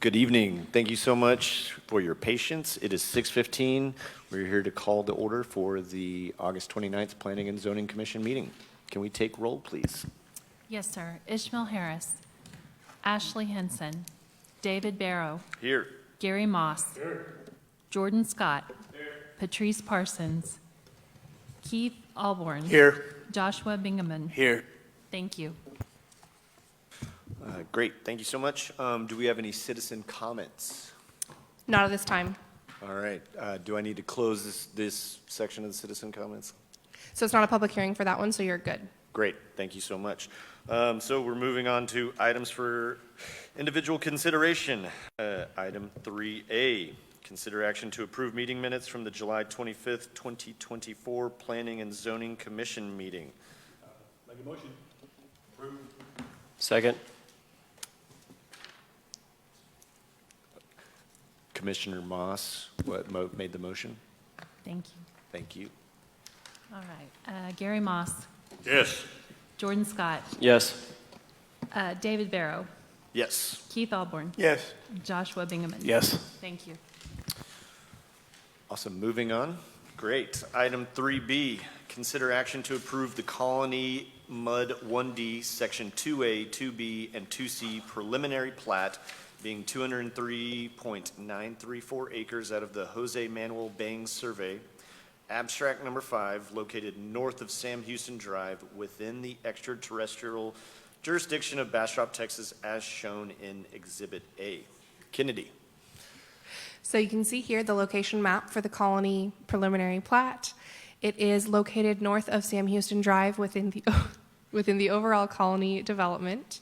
Good evening. Thank you so much for your patience. It is 6:15. We're here to call the order for the August 29th Planning and Zoning Commission meeting. Can we take roll, please? Yes, sir. Ishmael Harris. Ashley Henson. David Barrow. Here. Gary Moss. Here. Jordan Scott. Here. Patrice Parsons. Keith Alborn. Here. Joshua Bingaman. Here. Thank you. Great. Thank you so much. Do we have any citizen comments? Not at this time. All right. Do I need to close this section of the citizen comments? So it's not a public hearing for that one, so you're good. Great. Thank you so much. So we're moving on to items for individual consideration. Item 3A, consider action to approve meeting minutes from the July 25th, 2024 Planning and Zoning Commission meeting. Make a motion. Approve. Second. Commissioner Moss, made the motion? Thank you. Thank you. All right. Gary Moss. Yes. Jordan Scott. Yes. David Barrow. Yes. Keith Alborn. Yes. Joshua Bingaman. Yes. Thank you. Awesome. Moving on. Great. Item 3B, consider action to approve the Colony Mud 1D, Section 2A, 2B, and 2C preliminary plat being 203.934 acres out of the Jose Manuel Bangs Survey, abstract number 5, located north of Sam Houston Drive within the extraterrestrial jurisdiction of Bastrop, Texas, as shown in Exhibit A. Kennedy. So you can see here the location map for the Colony preliminary plat. It is located north of Sam Houston Drive within the overall Colony development.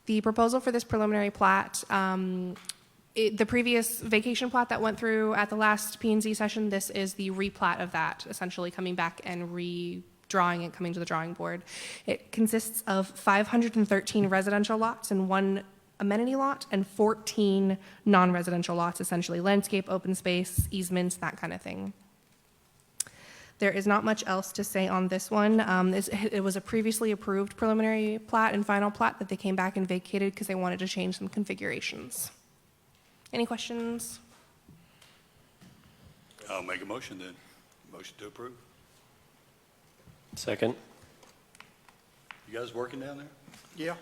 The proposal for this preliminary plat, the previous vacation plat that went through at the last P&Z session, this is the replat of that, essentially coming back and redrawing it, coming to the drawing board. It consists of 513 residential lots and 1 amenity lot and 14 non-residential lots, essentially landscape, open space, easements, that kind of thing. There is not much else to say on this one. It was a previously approved preliminary plat and final plat that they came back and vacated because they wanted to change some configurations. Any questions? I'll make a motion then. Motion to approve. Second. You guys working down there? Yeah.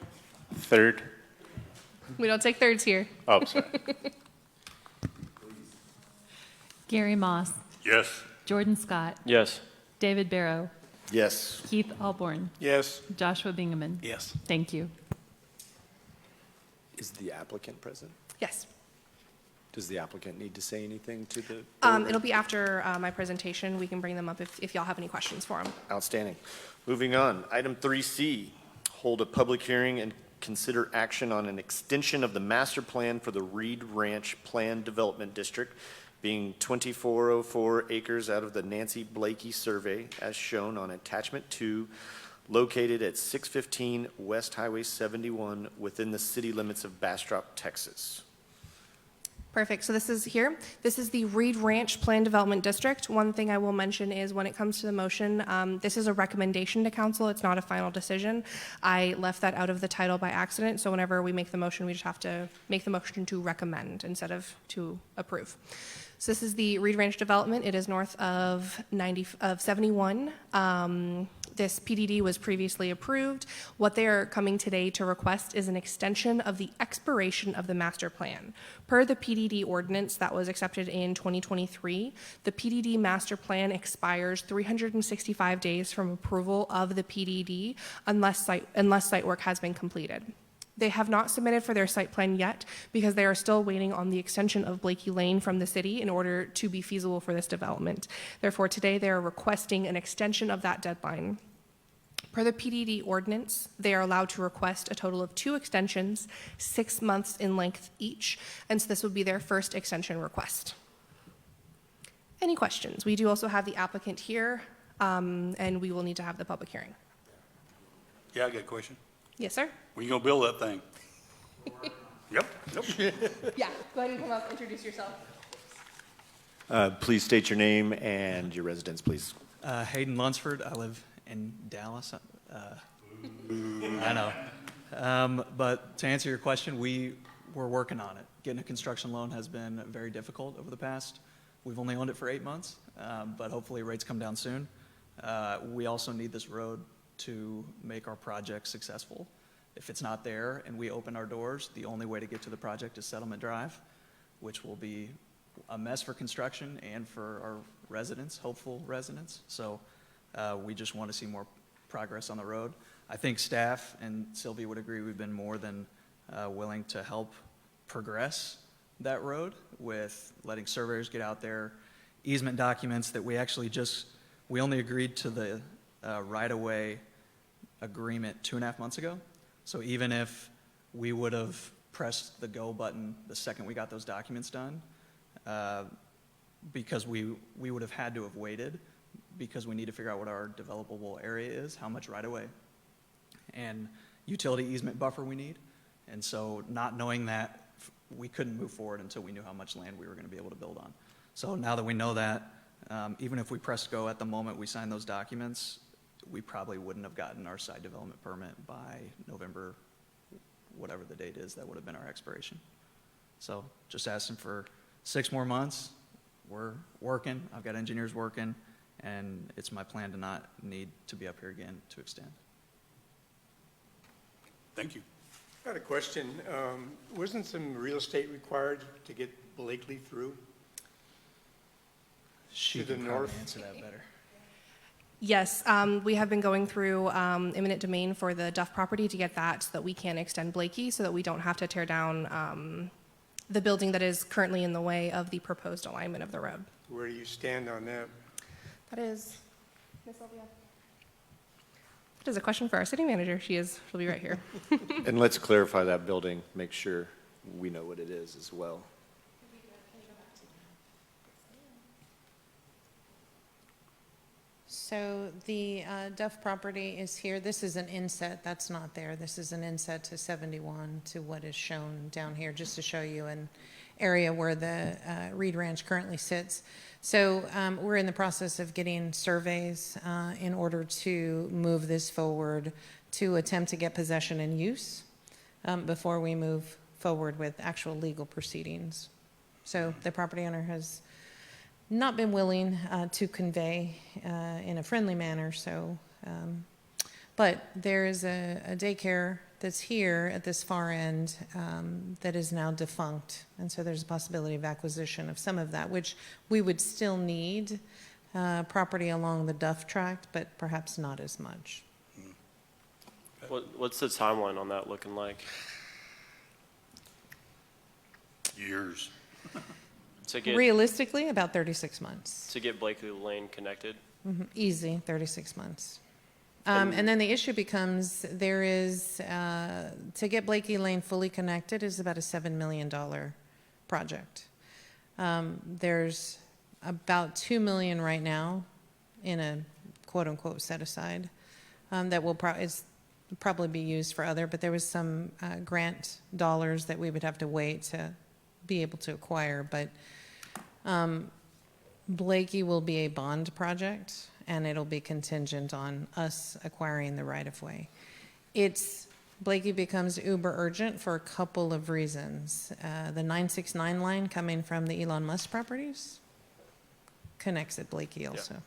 Third. We don't take thirds here. Oh, sorry. Gary Moss. Yes. Jordan Scott. Yes. David Barrow. Yes. Keith Alborn. Yes. Joshua Bingaman. Yes. Thank you. Is the applicant present? Yes. Does the applicant need to say anything to the? It'll be after my presentation. We can bring them up if y'all have any questions for them. Outstanding. Moving on. Item 3C, hold a public hearing and consider action on an extension of the master plan for the Reed Ranch Planned Development District, being 2404 acres out of the Nancy Blakey survey, as shown on attachment 2, located at 615 West Highway 71 within the city limits of Bastrop, Texas. Perfect. So this is here. This is the Reed Ranch Planned Development District. One thing I will mention is when it comes to the motion, this is a recommendation to council. It's not a final decision. I left that out of the title by accident. So whenever we make the motion, we just have to make the motion to recommend instead of to approve. So this is the Reed Ranch development. It is north of 71. This PDD was previously approved. What they are coming today to request is an extension of the expiration of the master plan. Per the PDD ordinance that was accepted in 2023, the PDD master plan expires 365 days from approval of the PDD unless site work has been completed. They have not submitted for their site plan yet because they are still waiting on the extension of Blakey Lane from the city in order to be feasible for this development. Therefore, today they are requesting an extension of that deadline. Per the PDD ordinance, they are allowed to request a total of 2 extensions, 6 months in length each, and so this would be their first extension request. Any questions? We do also have the applicant here, and we will need to have the public hearing. Yeah, I got a question. Yes, sir? When you gonna build that thing? Yep. Yeah, go ahead and come up, introduce yourself. Please state your name and your residence, please. Hayden Lunsford. I live in Dallas. I know. But to answer your question, we we're working on it. Getting a construction loan has been very difficult over the past. We've only owned it for 8 months, but hopefully rates come down soon. We also need this road to make our project successful. If it's not there and we open our doors, the only way to get to the project is Settlement Drive, which will be a mess for construction and for our residents, hopeful residents. So we just want to see more progress on the road. I think staff and Sylvia would agree we've been more than willing to help progress that road with letting surveyors get out there, easement documents that we only agreed to the right-of-way agreement 2.5 months ago. So even if we would have pressed the go button the second we got those documents done, because we would have had to have waited because we need to figure out what our developable area is, how much right-of-way and utility easement buffer we need. And so not knowing that, we couldn't move forward until we knew how much land we were going to be able to build on. So now that we know that, even if we pressed go at the moment we signed those documents, we probably wouldn't have gotten our site development permit by November, whatever the date is, that would have been our expiration. So just asking for 6 more months. We're working, I've got engineers working, and it's my plan to not need to be up here again to extend. Thank you. I got a question. Wasn't some real estate required to get Blakely through? She To the can probably north? answer that better. Yes, we have been going through eminent domain for the Duff property to get that so that we can extend Blakey so that we don't have to tear down the building that is currently in the way of the proposed alignment of the road. Where do you stand on that? That is, Ms. Sylvia. That is a question for our city manager. She'll be right here. And let's clarify that building, make sure we know what it is as well. So the Duff property is here. This is an inset. That's not there. This is an inset to 71 to what is shown down here, just to show you an area where the Reed Ranch currently sits. So we're in the process of getting surveys in order to move this forward to attempt to get possession and use before we move forward with actual legal proceedings. So the property owner has not been willing to convey in a friendly manner, so, but there is a daycare that's here at this far end that is now defunct, and so there's a possibility of acquisition of some of that, which we would still need property along the Duff tract, but perhaps not as much. What's the timeline on that looking like? Years. To get Realistically, about 36 months. to get Blakely Lane connected? Easy, 36 months. And then the issue becomes, there is, to get Blakey Lane fully connected is about a $7 million project. There's about $2 million right now in a quote-unquote set-aside that will probably be used for other, but there was some grant dollars that we would have to wait to be able to acquire, but Blakey will be a bond project, and it'll be contingent on us acquiring the right-of-way. Blakey becomes uber urgent for a couple of reasons. The 969 line coming from the Elon Musk properties connects at Blakey also.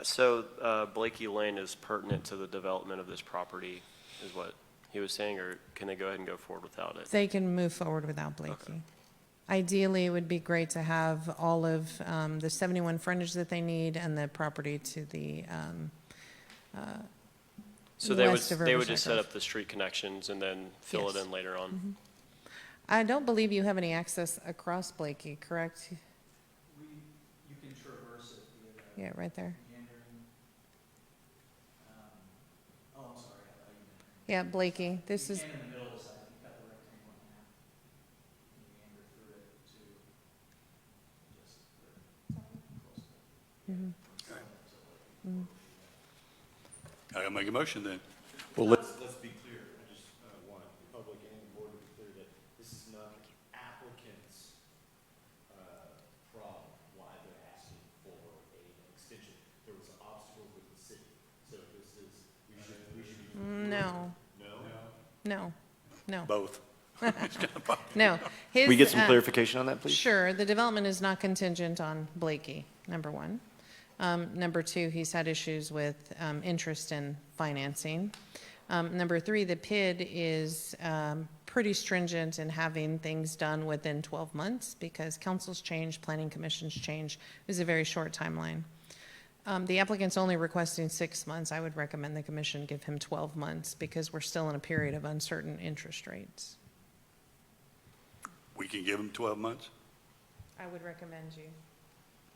So Blakely Lane is pertinent to the development of this property, is what he was saying, or can they go ahead and go forward without it? They can move forward without Blakey. Okay. Ideally, it would be great to have all of the 71 frontage that they need and the property to the So they would west of they would Riverside just set Grove. up the street connections and then fill it Yes. in later on? I don't believe you have any access across Blakey, correct? You can traverse it via Yeah, right there. meandering. Oh, I'm sorry, I thought you meant. Yeah, Blakey. This is, In the middle of the site, you've got the rectangle in half. You meander through it to just I'll make a motion then. Well, let's be clear. I just want the public and the board to be clear that this is not applicant's problem why they're asking for an extension. There was obstacles with the city. So this is, we should be. no, No? no, no. Both. No. his, We get some uh, clarification on that, please? Sure, the development is not contingent on Blakey, number one. Number two, he's had issues with interest in financing. Number three, the PID is pretty stringent in having things done within 12 months because councils change, planning commissions change. It was a very short timeline. The applicant's only requesting 6 months. I would recommend the commission give him 12 months because we're still in a period of uncertain interest rates. We can give them 12 months? I would recommend you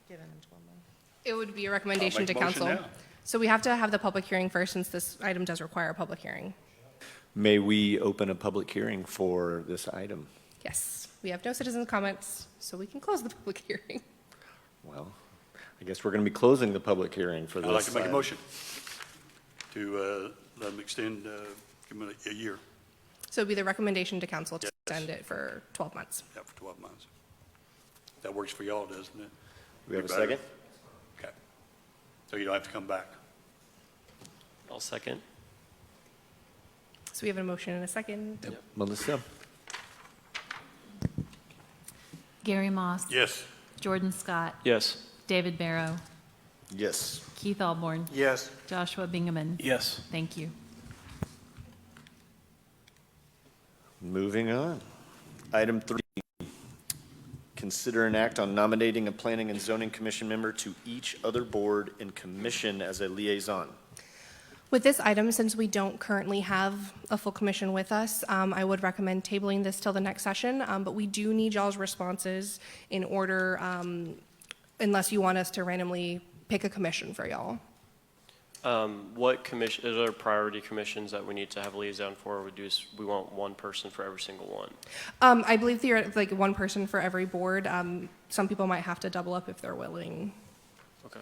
giving him 12 months. It would be a recommendation I'll to make a motion council. now. So we have to have the public hearing first since this item does require a public hearing. May we open a public hearing for this item? Yes, we have no citizens' comments, so we can close the public hearing. Well, I guess we're going to be closing the public hearing for this. I'd like to make a item. motion to let them extend, give them a year, So it'd be the recommendation to council to Yes. extend it for 12 months. yeah, for 12 months. That works for y'all, doesn't it? We have a Be better? second? Okay. So you don't have to come back. I'll second. So we have a motion and a second. Melissa? Gary Moss. Yes. Jordan Scott. Yes. David Barrow. Yes. Keith Alborn. Yes. Joshua Bingaman. Yes. Thank you. Moving on. Item 3, consider an act on nominating a planning and zoning commission member to each other board and commission as a liaison. With this item, since we don't currently have a full commission with us, I would recommend tabling this till the next session, but we do need y'all's responses in order, unless you want us to randomly pick a commission for y'all. What commission, is there priority commissions that we need to have a liaison for? We want one person for every single one? I believe like one person for every board. Some people might have to double up if they're willing. Okay.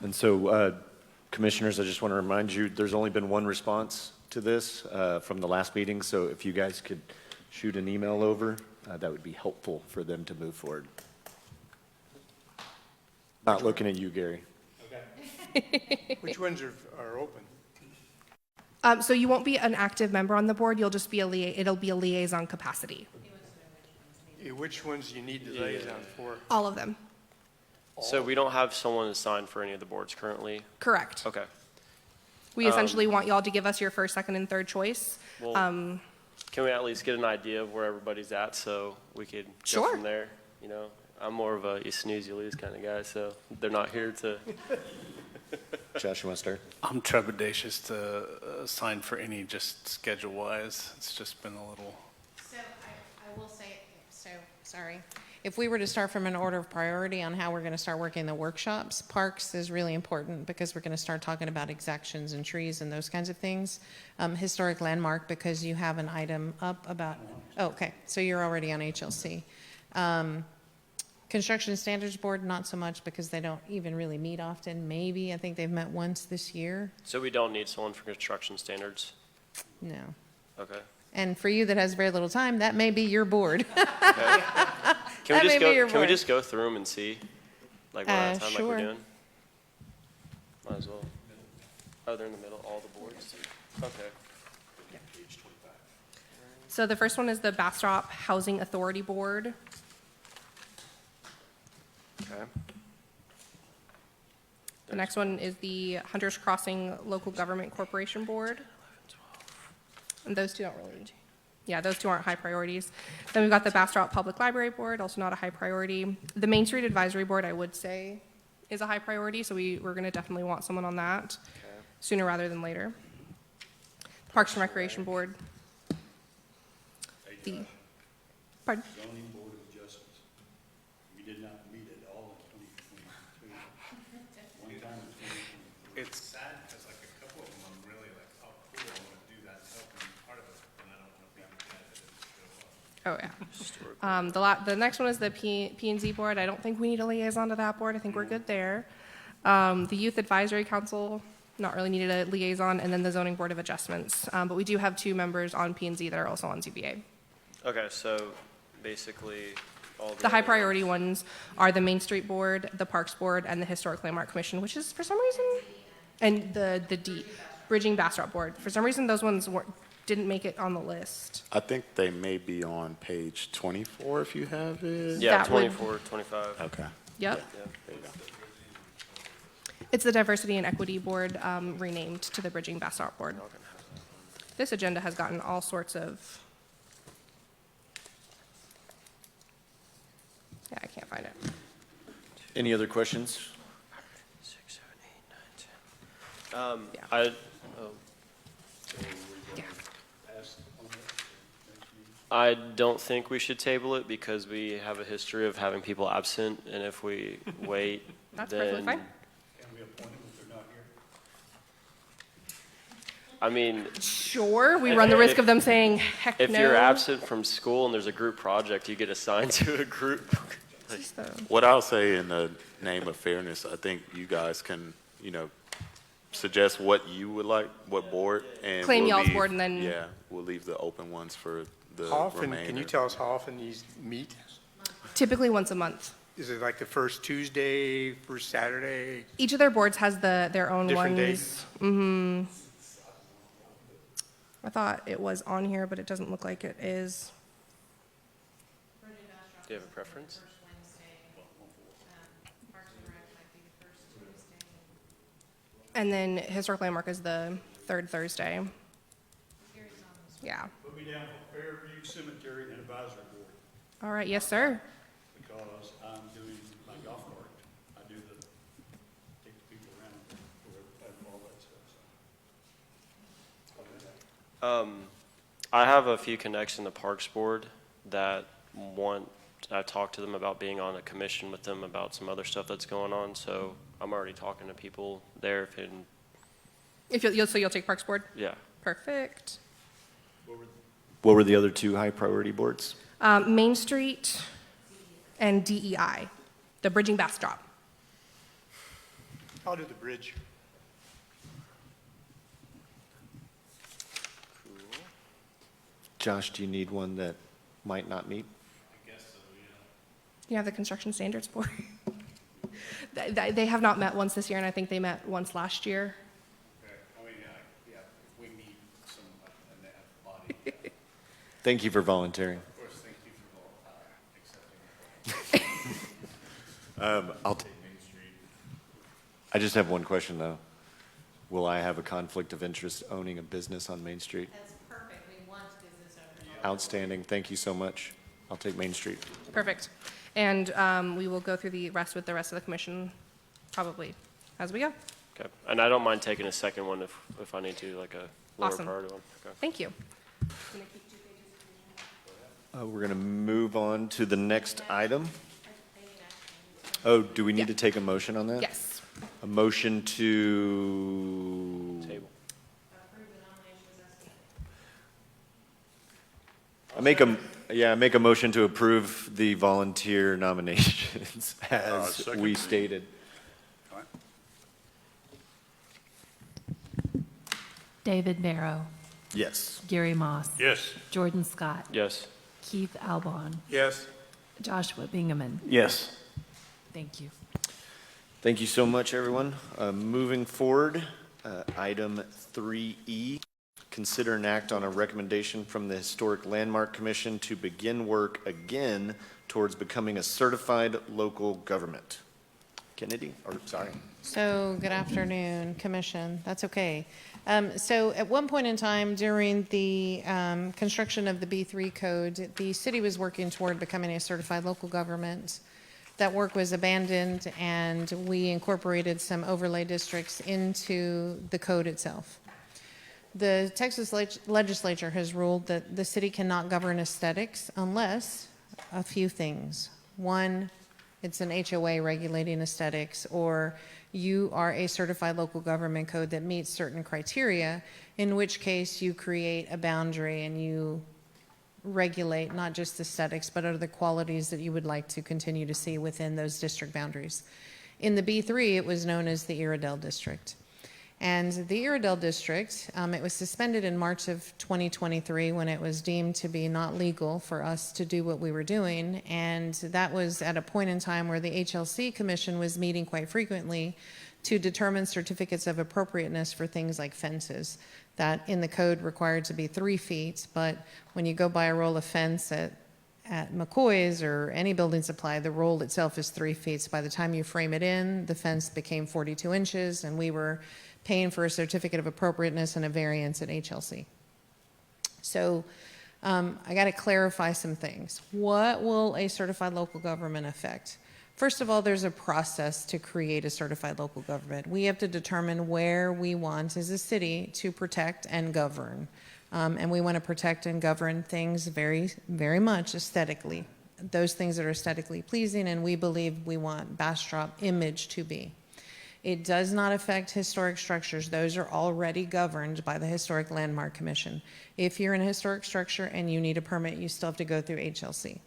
And so, commissioners, I just want to remind you, there's only been one response to this from the last meeting, so if you guys could shoot an email over, that would be helpful for them to move forward. Not looking at you, Gary. Which ones are open? So you won't be an active member on the board. You'll just be it'll be a liaison capacity. Which ones you need the liaison for? All of them. So we don't have someone assigned for any of the boards currently? Correct. Okay. We essentially want y'all to give us your first, second, and third choice. Well, can we at least get an idea of where everybody's at so we could go Sure. from there? You know, I'm more of a you snooze, you lose kind of guy, so they're not here to. Josh, you want to start? I'm trepidatious to sign for any just schedule-wise. It's just been a little, So I will say, sorry. If we were to start from an order of priority on how we're going to start working the workshops, parks is really important because we're going to start talking about exactions and trees and those kinds of things. Historic landmark, because you have an item up about, okay, so you're already on HLC. Construction Standards Board, not so much because they don't even really meet often. Maybe, I think they've met once this year. So we don't need someone for construction standards? No. Okay. And for you that has very little time, that may be your board. Can That we may just be your go, can we board. just go through them and see? Like one at a time, like Sure. we're doing? Might as well. Oh, they're in the middle, all the boards? Okay. So the first one is the Bastrop Housing Authority Board. Okay. The next one is the Hunters Crossing Local Government Corporation Board. And those two don't really, yeah, those two aren't high priorities. Then we've got the Bastrop Public Library Board, also not a high priority. The Main Street Advisory Board, I would say, is a high priority, so we're going to definitely want someone on that sooner rather than later. Parks and Recreation Board. The, pardon? Zoning Board of Adjustments. We did not meet at all in 2022. One time in 2022. it's sad because like a couple of them, I'm really like, oh, cool, I want to do that to help them part of it, and I don't want to be that it didn't show up. Oh, yeah. The next one is the P&Z Board. I don't think we need a liaison to that board. I think we're good there. The Youth Advisory Council, not really needed a liaison, and then the Zoning Board of Adjustments. But we do have 2 members on P&Z that are also on ZBA. Okay, so basically all The high other priority ones are the Main Street Board, the Parks Board, and the Historic Landmark Commission, which is for some reason, and the Bridging Bastrop Board. For some reason, those ones weren't, didn't make it on the list. I think they may be on page 24 if you have it. Yeah, That would- 24, 25. Okay. Yep. Yeah. There you go. It's the Diversity and Equity Board renamed to the Bridging Bastrop Board. This agenda has gotten all sorts of, yeah, I can't find it. Any other questions? 6, 7, 8, 9, 10. Yeah. Yeah. I don't think we should table it because we have a history of having people absent, and if we wait, That's perfectly then, fine. Can we appoint them if they're not here? I mean, Sure, we run the risk of them saying, heck no. if you're absent from school and there's a group project, you get assigned to a group. So, What I'll say in the name of fairness, I think you guys can, suggest what you would like, what board, and Claim we'll y'all's leave- board and then- Yeah, we'll leave the open ones for the How often, remainder. can you tell us how often these meet? Typically once a month. Is it like the first Tuesday, first Saturday? Each of their boards has their own Different ones. days? Mm-hmm. I thought it was on here, but it doesn't look like it is. Do you have a preference? And then Historic Landmark is the third Thursday. Yeah. Put me down for Fairview Cemetery and Advisory Board, All right, yes, sir. because I'm doing my golf cart. I do take the people around for all that stuff, so. I have a few connects in the Parks Board that I talked to them about being on a commission with them about some other stuff that's going on, so I'm already talking to people there, If you'll take Parks Board? yeah. Perfect. What were the other two high-priority boards? Main Street and DEI, the Bridging Bastrop. I'll do the bridge. Josh, do you need one that might not meet? You have the Construction Standards Board. They have not met once this year, and I think they met once last year. Okay, yeah, we need some, in that body. Thank you for volunteering. Of course, thank you for accepting. I'll take Main Street. I just have one question, though. Will I have a conflict of interest owning a business on Main Street? That's perfect, we want business owners. Outstanding. Thank you so much. I'll take Main Street. Perfect. And we will go through the rest with the rest of the commission, probably, as we go. Okay, and I don't mind taking a second one if I need to, like a lower Awesome. priority one. Okay. Thank you. We're going to move on to the next item. Oh, do we need to take a motion on that? Yes. A motion to... Table. I make a motion to approve the volunteer nominations as second. we stated. All right. David Barrow, Yes. Gary Moss, Yes. Jordan Scott, Yes. Keith Albon, Yes. Joshua Bingaman. Yes. Thank you. Thank you so much, everyone. Moving forward, item 3E, consider an act on a recommendation from the Historic Landmark Commission to begin work again towards becoming a certified local government. Kennedy, sorry. So, good afternoon, Commission. That's okay. So, at one point in time during the construction of the B3 code, the city was working toward becoming a certified local government. That work was abandoned, and we incorporated some overlay districts into the code itself. The Texas legislature has ruled that the city cannot govern aesthetics unless a few things. One, it's an HOA regulating aesthetics, or you are a certified local government code that meets certain criteria, in which case you create a boundary and you regulate not just aesthetics, but other qualities that you would like to continue to see within those district boundaries. In the B3, it was known as the Iredell District. And the Iredell District, it was suspended in March of 2023 when it was deemed to be not legal for us to do what we were doing. And that was at a point in time where the HLC Commission was meeting quite frequently to determine certificates of appropriateness for things like fences that in the code required to be 3 feet, but when you go buy a roll of fence at McCoy's or any building supply, the roll itself is 3 feet. So by the time you frame it in, the fence became 42 inches, and we were paying for a certificate of appropriateness and a variance at HLC. So I got to clarify some things. What will a certified local government affect? First of all, there's a process to create a certified local government. We have to determine where we want as a city to protect and govern. And we want to protect and govern things very, very much aesthetically. Those things that are aesthetically pleasing, and we believe we want Bastrop image to be. It does not affect historic structures. Those are already governed by the Historic Landmark Commission. If you're in a historic structure and you need a permit, you still have to go through HLC.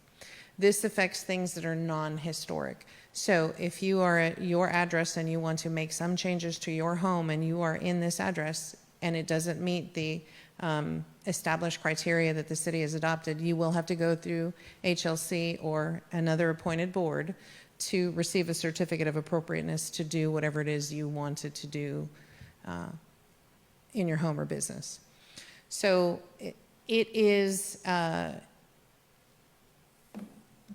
This affects things that are non-historic. So if you are at your address and you want to make some changes to your home and you are in this address and it doesn't meet the established criteria that the city has adopted, you will have to go through HLC or another appointed board to receive a certificate of appropriateness to do whatever it is you wanted to do in your home or business. So it is,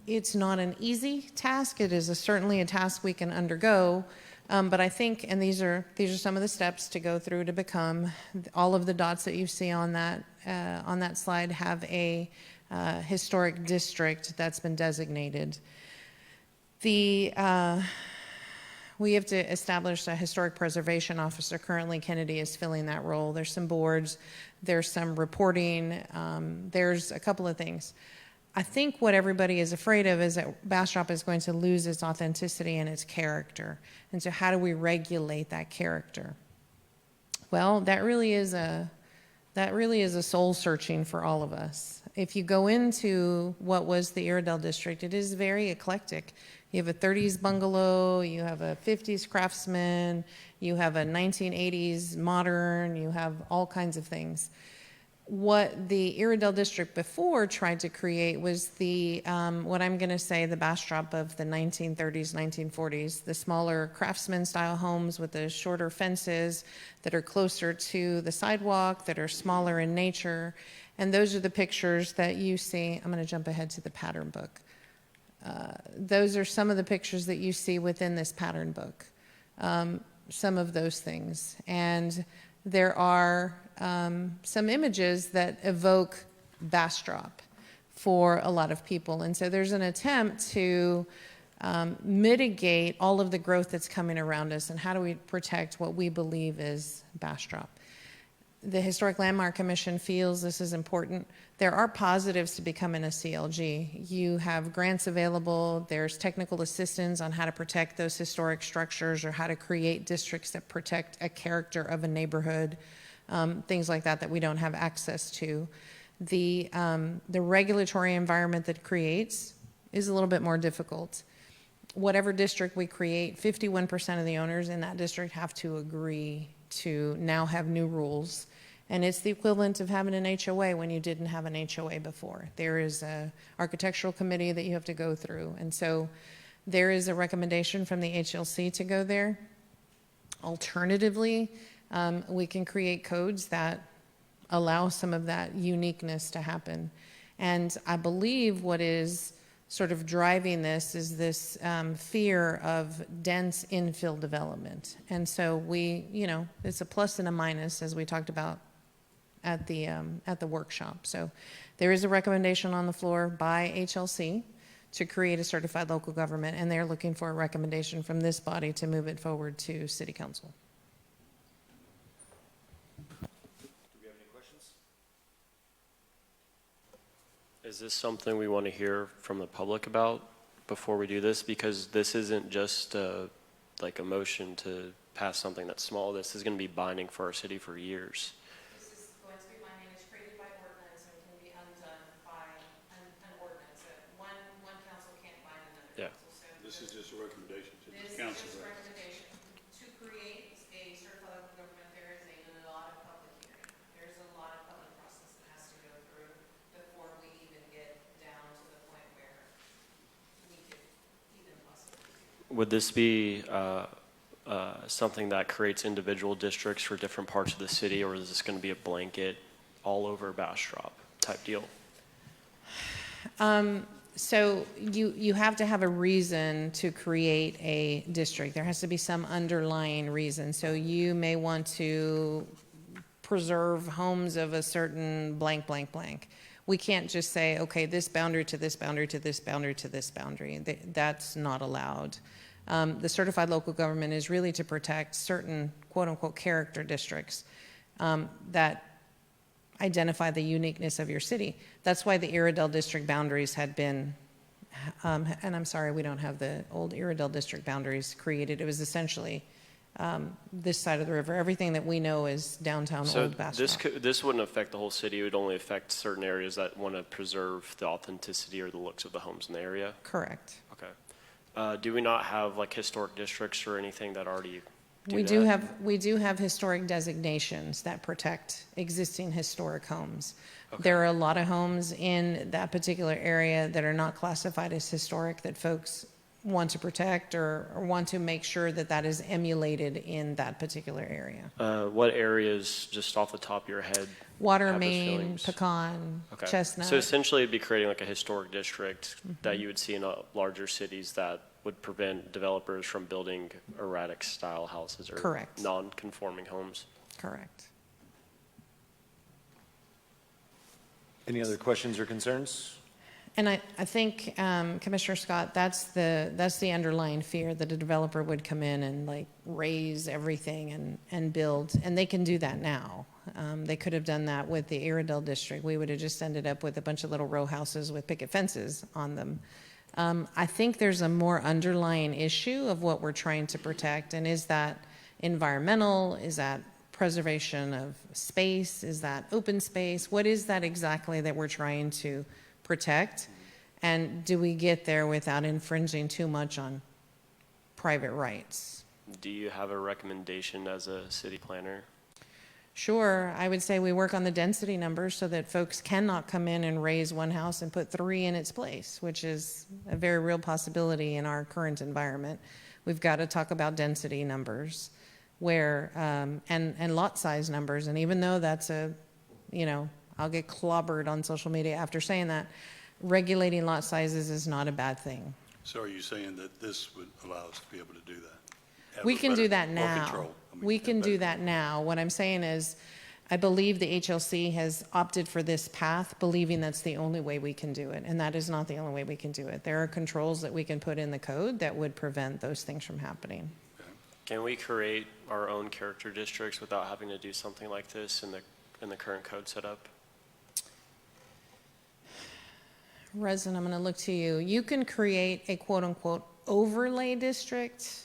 it's not an easy task. It is certainly a task we can undergo. But I think, and these are some of the steps to go through to become, all of the dots that you see on that slide have a historic district that's been designated. We have to establish a historic preservation officer. Currently, Kennedy is filling that role. There's some boards, there's some reporting, there's a couple of things. I think what everybody is afraid of is that Bastrop is going to lose its authenticity and its character. And so how do we regulate that character? Well, that really is a soul searching for all of us. If you go into what was the Iredell district, it is very eclectic. You have a 30s bungalow, you have a 50s craftsman, you have a 1980s modern, you have all kinds of things. What the Iredell district before tried to create was the, what I'm going to say, the Bastrop of the 1930s, 1940s, the smaller craftsman-style homes with the shorter fences that are closer to the sidewalk, that are smaller in nature. And those are the pictures that you see. I'm going to jump ahead to the pattern book. Those are some of the pictures that you see within this pattern book, some of those things. And there are some images that evoke Bastrop for a lot of people. And so there's an attempt to mitigate all of the growth that's coming around us, and how do we protect what we believe is Bastrop. The Historic Landmark Commission feels this is important. There are positives to becoming a CLG. You have grants available. There's technical assistance on how to protect those historic structures or how to create districts that protect a character of a neighborhood, things like that that we don't have access to. The regulatory environment that creates is a little bit more difficult. Whatever district we create, 51% of the owners in that district have to agree to now have new rules. And it's the equivalent of having an HOA when you didn't have an HOA before. There is an architectural committee that you have to go through. And so there is a recommendation from the HLC to go there. Alternatively, we can create codes that allow some of that uniqueness to happen. And I believe what is sort of driving this is this fear of dense infill development. And so it's a plus and a minus, as we talked about at the workshop. So there is a recommendation on the floor by HLC to create a certified local government, and they're looking for a recommendation from this body to move it forward to City Council. Do we have any questions? Is this something we want to hear from the public about before we do this? Because this isn't just like a motion to pass something that's small. This is going to be binding for our city for years. This is going to be binding. It's created by ordinance and can be undone by an ordinance. One council can't bind another council. So This is just a recommendation to the this council. is just a recommendation. To create a certified local government, there is a lot of public hearing. There's a lot of public process that has to go through before we even get down to the point where we could even possibly do. Would this be something that creates individual districts for different parts of the city, or is this going to be a blanket all over Bastrop type deal? So you have to have a reason to create a district. There has to be some underlying reason. So you may want to preserve homes of a certain blank, blank, blank. We can't just say, okay, this boundary to this boundary to this boundary to this boundary. That's not allowed. The certified local government is really to protect certain quote-unquote character districts that identify the uniqueness of your city. That's why the Iredell district boundaries had been, and I'm sorry, we don't have the old Iredell district boundaries created. It was essentially this side of the river. Everything that we know is downtown So Old Bastrop. this wouldn't affect the whole city. It would only affect certain areas that want to preserve the authenticity or the looks of the homes in the area? Correct. Okay. Do we not have like historic districts or anything that already We do have historic designations that protect existing historic homes. Okay. There are a lot of homes in that particular area that are not classified as historic that folks want to protect or want to make sure that that is emulated in that particular area. What areas, just off the top of your head, Water have those Main, feelings? Pecan, Okay. Chestnut. So essentially it'd be creating like a historic district that you would see in larger cities that would prevent developers from building erratic style houses or Correct. non-conforming homes. Correct. Any other questions or concerns? And I think, Commissioner Scott, that's the underlying fear, that a developer would come in and like raise everything and build, and they can do that now. They could have done that with the Iredell district. We would have just ended up with a bunch of little row houses with picket fences on them. I think there's a more underlying issue of what we're trying to protect, and is that environmental? Is that preservation of space? Is that open space? What is that exactly that we're trying to protect? And do we get there without infringing too much on private rights? Do you have a recommendation as a city planner? Sure, I would say we work on the density numbers so that folks cannot come in and raise one house and put 3 in its place, which is a very real possibility in our current environment. We've got to talk about density numbers where, and lot size numbers. And even though that's I'll get clobbered on social media after saying that, regulating lot sizes is not a bad thing. So are you saying that this would allow us to be able to do that? Have We a can better- do that more now. control. I mean, We can do better- that now. What I'm saying is, I believe the HLC has opted for this path, believing that's the only way we can do it, and that is not the only way we can do it. There are controls that we can put in the code that would prevent those things from happening. Can we create our own character districts without having to do something like this in the current code setup? Resin, I'm going to look to you. You can create a quote-unquote overlay district.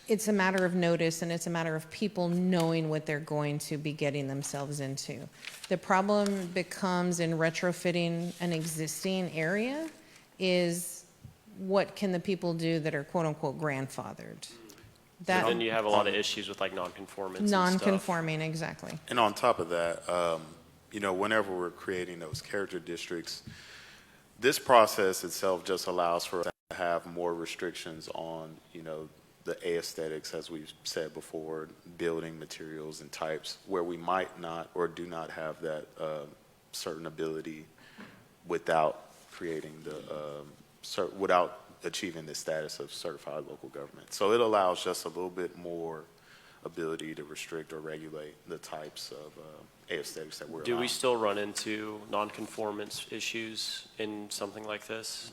It's a matter of notice, and it's a matter of people knowing what they're going to be getting themselves into. The problem becomes in retrofitting an existing area is, what can the people do that are quote-unquote grandfathered? And then you have a lot of issues with like non-conformance and stuff. Non-conforming, exactly. And on top of that, whenever we're creating those character districts, this process itself just allows for us to have more restrictions on, the aesthetics, as we've said before, building materials and types, where we might not or do not have that certain ability without creating without achieving the status of certified local government. So it allows just a little bit more ability to restrict or regulate the types of aesthetics that we're Do we allowing. still run into non-conformance issues in something like this?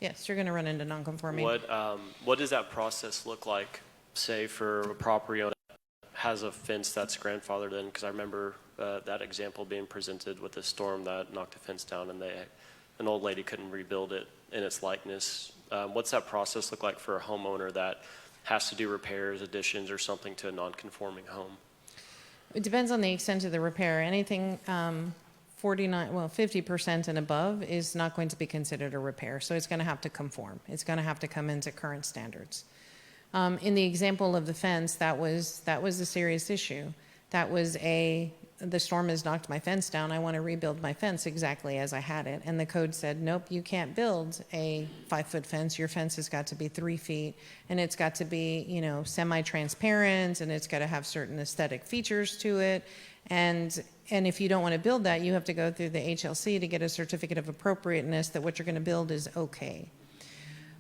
Yes, you're going to run into non-conforming. What does that process look like, say, for a property owner that has a fence that's grandfathered in? Because I remember that example being presented with a storm that knocked a fence down, and an old lady couldn't rebuild it in its likeness. What's that process look like for a homeowner that has to do repairs, additions, or something to a non-conforming home? It depends on the extent of the repair. Anything 50% and above is not going to be considered a repair, so it's going to have to conform. It's going to have to come into current standards. In the example of the fence, that was a serious issue. That was a the storm has knocked my fence down, I want to rebuild my fence exactly as I had it. And the code said, nope, you can't build a 5-foot fence. Your fence has got to be 3 feet, and it's got to be, you know, semi-transparent, and it's got to have certain aesthetic features to it. And if you don't want to build that, you have to go through the HLC to get a certificate of appropriateness that what you're going to build is okay.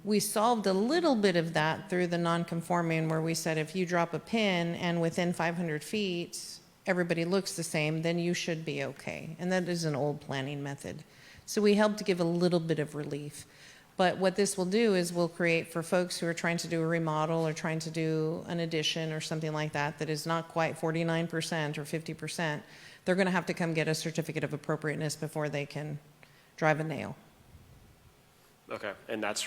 We solved a little bit of that through the non-conforming, where we said if you drop a pin and within 500 feet, everybody looks the same, then you should be okay. And that is an old planning method. So we helped to give a little bit of relief. But what this will do is we'll create for folks who are trying to do a remodel or trying to do an addition or something like that, that is not quite 49% or 50%, they're going to have to come get a certificate of appropriateness before they can drive a nail. Okay, and that's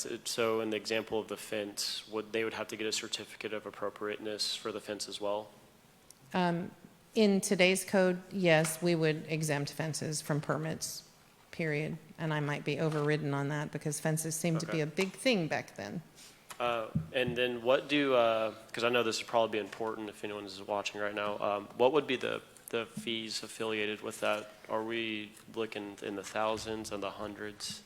it. So in the example of the fence, they would have to get a certificate of appropriateness for the fence as well? In today's code, yes, we would exempt fences from permits, period. And I might be overridden on that because fences seemed to be Okay. a big thing back then. And then what do, because I know this would probably be important if anyone is watching right now, what would be the fees affiliated with that? Are we looking in the thousands and the hundreds?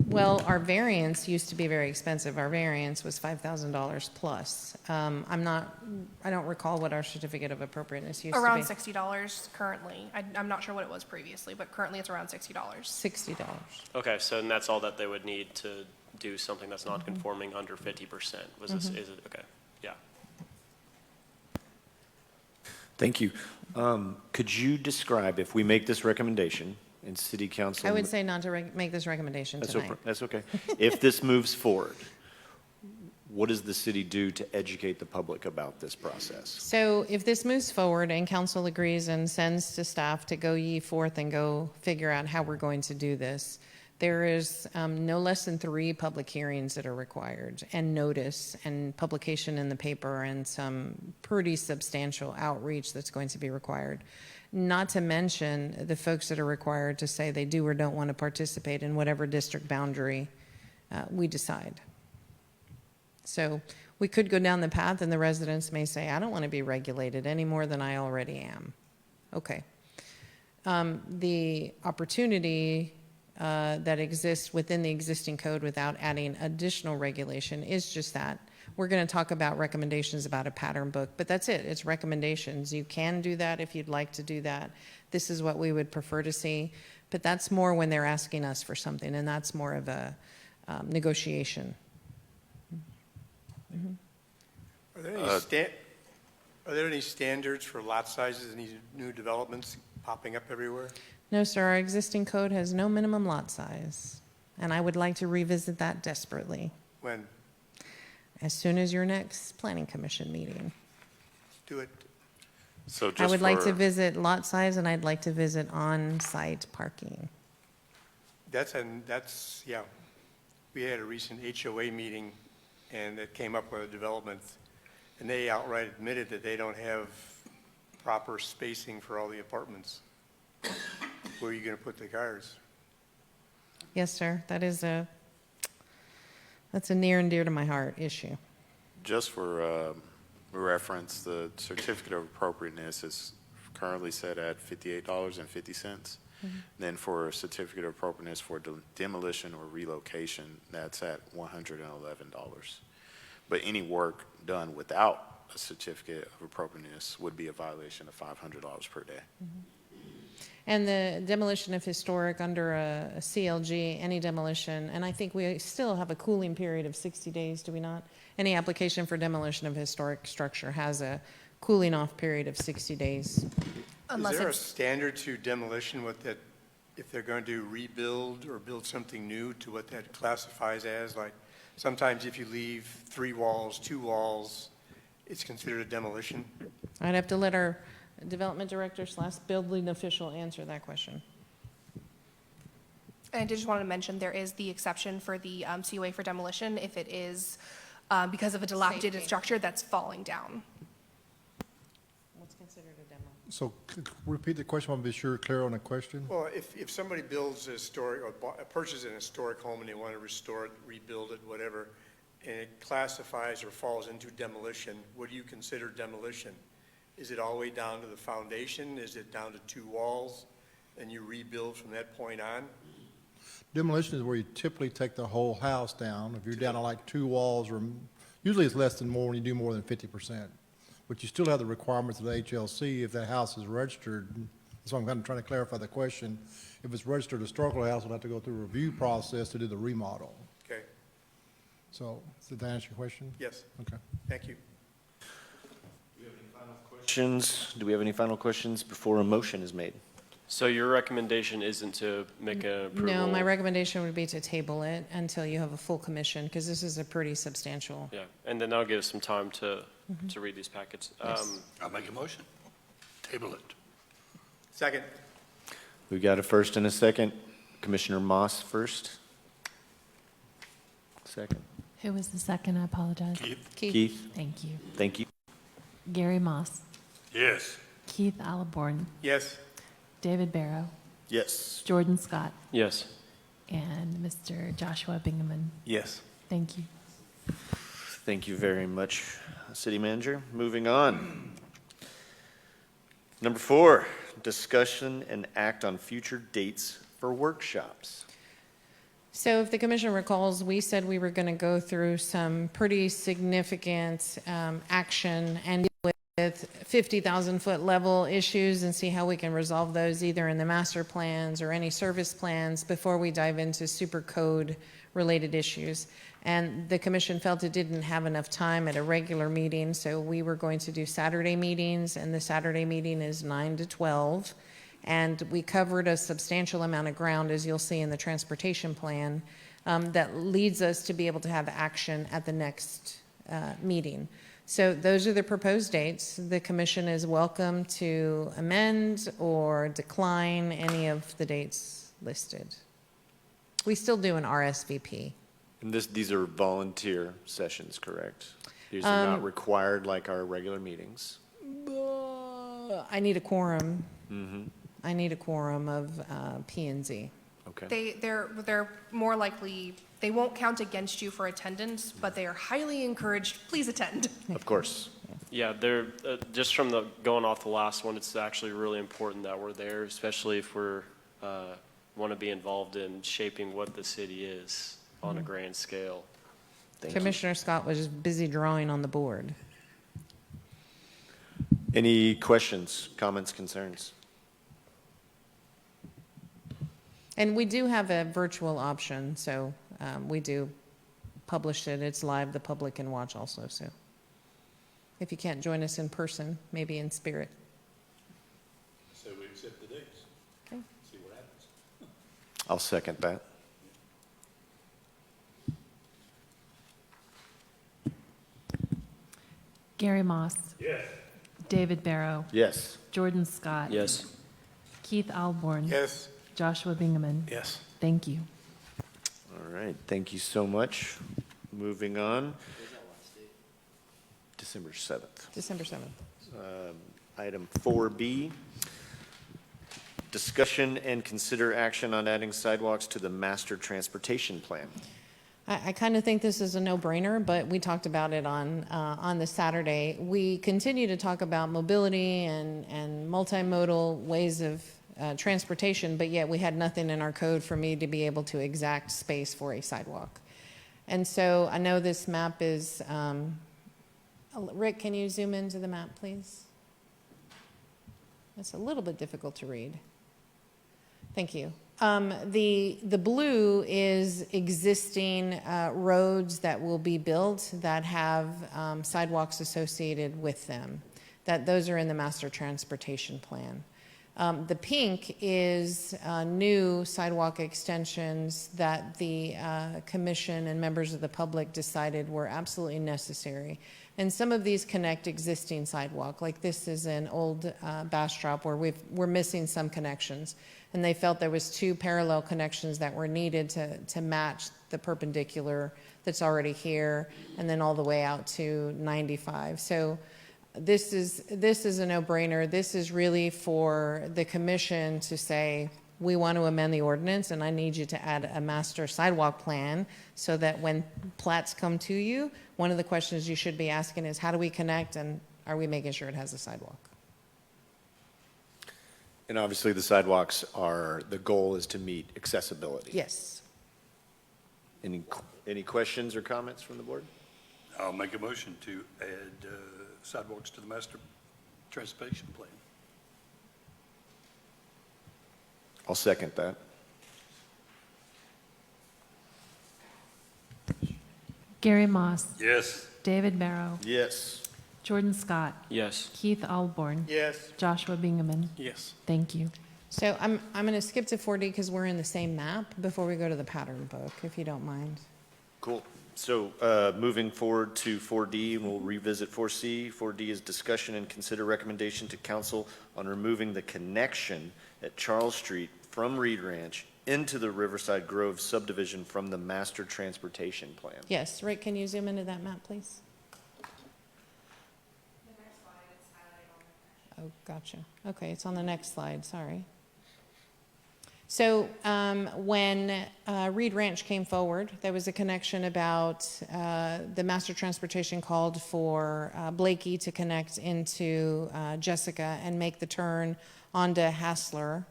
Well, our variance used to be very expensive. Our variance was $5,000 plus. I don't recall what our certificate of appropriateness used to be. Around $60 currently. I'm not sure what it was previously, but currently it's around $60. $60. Okay, so and that's all that they would need to do something that's not conforming under 50%? Is it, okay, yeah. Thank you. Could you describe, if we make this recommendation and city council? I would say not to make this recommendation tonight. That's okay. If this moves forward, what does the city do to educate the public about this process? So if this moves forward and council agrees and sends to staff to go ye forth and go figure out how we're going to do this, there is no less than 3 public hearings that are required, and notice and publication in the paper and some pretty substantial outreach that's going to be required. Not to mention the folks that are required to say they do or don't want to participate in whatever district boundary we decide. So we could go down the path and the residents may say, I don't want to be regulated any more than I already am. Okay. The opportunity that exists within the existing code without adding additional regulation is just that. We're going to talk about recommendations about a pattern book, but that's it. It's recommendations. You can do that if you'd like to do that. This is what we would prefer to see, but that's more when they're asking us for something, and that's more of a negotiation. Are there any standards for lot sizes in these new developments popping up everywhere? No, sir, our existing code has no minimum lot size, and I would like to revisit that desperately. When? As soon as your next planning commission meeting. Do it. So just I would like to for- visit lot size, and I'd like to visit on-site parking. Yeah. We had a recent HOA meeting, and it came up with a development, and they outright admitted that they don't have proper spacing for all the apartments. Where are you going to put the cars? Yes, sir, that's a near and dear to my heart issue. Just for reference, the certificate of appropriateness is currently set at $58.50. Then for a certificate of appropriateness for demolition or relocation, that's at $111. But any work done without a certificate of appropriateness would be a violation of $500 per day. And the demolition of historic under a CLG, any demolition, and I think we still have a cooling period of 60 days, do we not? Any application for demolition of historic structure has a cooling off period of 60 days. Unless Is there a it's, standard to demolition with that, if they're going to rebuild or build something new, to what that classifies as? Like, sometimes if you leave 3 walls, 2 walls, it's considered a demolition? I'd have to let our development director / building official answer that question. and I just wanted to mention, there is the exception for the COA for demolition if it is because of a dilapidated Safety. structure that's falling down. What's considered a demo? So repeat the question, I want to be sure clear on the question. Well, if somebody builds a historic, or purchases an historic home and they want to restore it, rebuild it, whatever, and it classifies or falls into demolition, what do you consider demolition? is it all the way down to the foundation? Is it down to 2 walls, and you rebuild from that point on? Demolition is where you typically take the whole house down. If you're down to like 2 walls, or usually it's less than more when you do more than 50%. But you still have the requirements of the HLC if that house is registered. So I'm kind of trying to clarify the question. If it's registered historical house, we'll have to go through a review process to do the remodel. Okay, So, did that answer your question? yes, Okay. thank you. Questions? Do we have any final questions before a motion is made? So your recommendation isn't to make an approval? No, my recommendation would be to table it until you have a full commission, because this is a pretty substantial. Yeah, and then that'll give us some time to read these packets. Yes. I'll make a motion. Table it. Second, We've got a first and a second. Commissioner Moss first. Second. Who was the second? I apologize. Keith? Keith, Thank you. thank you. Gary Moss, Yes. Keith Alborn, yes, David Barrow, Yes. Jordan Scott, Yes. and Mr. Joshua Bingaman. Yes. Thank you. Thank you very much, City Manager. Moving on. Number 4, discussion and act on future dates for workshops. So if the commission recalls, we said we were going to go through some pretty significant action and deal with 50,000-foot level issues and see how we can resolve those either in the master plans or any service plans before we dive into super code related issues. And the commission felt it didn't have enough time at a regular meeting, so we were going to do Saturday meetings, and the Saturday meeting is 9 to 12. And we covered a substantial amount of ground, as you'll see in the transportation plan, that leads us to be able to have action at the next meeting. So those are the proposed dates. The commission is welcome to amend or decline any of the dates listed. We still do an RSVP. And these are volunteer sessions, correct? These are not required like our regular meetings. I need a quorum. Mm-hmm. I need a quorum of P and Z. Okay. They're more likely, they won't count against you for attendance, but they are highly encouraged, please attend. Of course. Yeah, they're, just from the, going off the last one, it's actually really important that we're there, especially if we're, want to be involved in shaping what the city is on a grand scale. Thank you. Commissioner Scott was just busy drawing on the board. Any questions, comments, concerns? And we do have a virtual option, so we do publish it. It's live. The public can watch also. So if you can't join us in person, maybe in spirit. So we accept the dates. Okay. See what happens. I'll second that. Gary Moss, Yes. David Barrow, Yes. Jordan Scott. Yes. Keith Alborn. yes, Joshua Bingaman. Yes. Thank you. All right, thank you so much. Moving on. December 7th. December 7th. Item 4B, discussion and consider action on adding sidewalks to the master transportation plan. I kind of think this is a no-brainer, but we talked about it on the Saturday. We continue to talk about mobility and multimodal ways of transportation, but yet we had nothing in our code for me to be able to exact space for a sidewalk. And so I know this map is, Rick, can you zoom into the map, please? It's a little bit difficult to read. Thank you. The blue is existing roads that will be built that have sidewalks associated with them. Those are in the master transportation plan. The pink is new sidewalk extensions that the commission and members of the public decided were absolutely necessary. And some of these connect existing sidewalk, like this is an old Bastrop where we're missing some connections. And they felt there was 2 parallel connections that were needed to match the perpendicular that's already here and then all the way out to 95. So this is a no-brainer. This is really for the commission to say, we want to amend the ordinance and I need you to add a master sidewalk plan so that when plats come to you, one of the questions you should be asking is, how do we connect and are we making sure it has a sidewalk? And obviously, the sidewalks the goal is to meet accessibility. Yes. Any questions or comments from the board? I'll make a motion to add sidewalks to the master transportation plan. I'll second that. Gary Moss, Yes. David Barrow, Yes. Jordan Scott, Yes. Keith Alborn, Yes. Joshua Bingaman. Yes. Thank you. So I'm going to skip to 4D because we're in the same map before we go to the pattern book, if you don't mind. Cool. So moving forward to 4D, we'll revisit 4C. 4D is discussion and consider recommendation to council on removing the connection at Charles Street from Reed Ranch into the Riverside Grove subdivision from the master transportation plan. Yes, Rick, can you zoom into that map, please? Oh, gotcha. Okay, it's on the next slide, sorry. So when Reed Ranch came forward, there was a connection about the master transportation called for Blakey to connect into Jessica and make the turn onto Hassler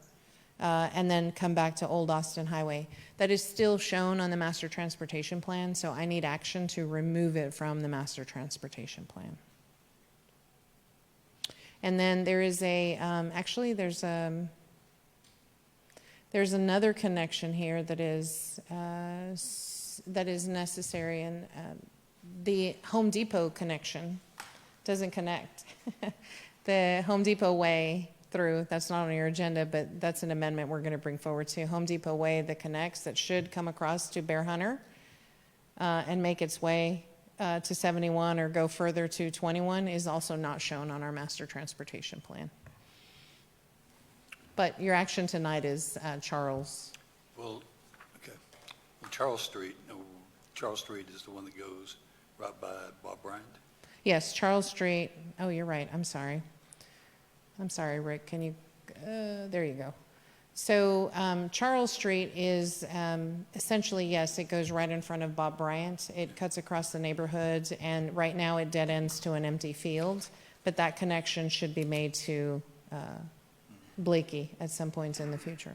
and then come back to Old Austin Highway. That is still shown on the master transportation plan, so I need action to remove it from the master transportation plan. And then there is actually there's another connection here that is necessary, and the Home Depot connection doesn't connect. The Home Depot Way through, that's not on your agenda, but that's an amendment we're going to bring forward to. Home Depot Way that connects, that should come across to Bear Hunter and make its way to 71 or go further to 21 is also not shown on our master transportation plan. But your action tonight is Charles. Well, okay. Well, Charles Street is the one that goes right by Bob Bryant. Yes, Charles Street. Oh, you're right. I'm sorry, Rick. Can you, there you go. So Charles Street is essentially, yes, it goes right in front of Bob Bryant. It cuts across the neighborhood, and right now it dead ends to an empty field. But that connection should be made to Blakey at some point in the future.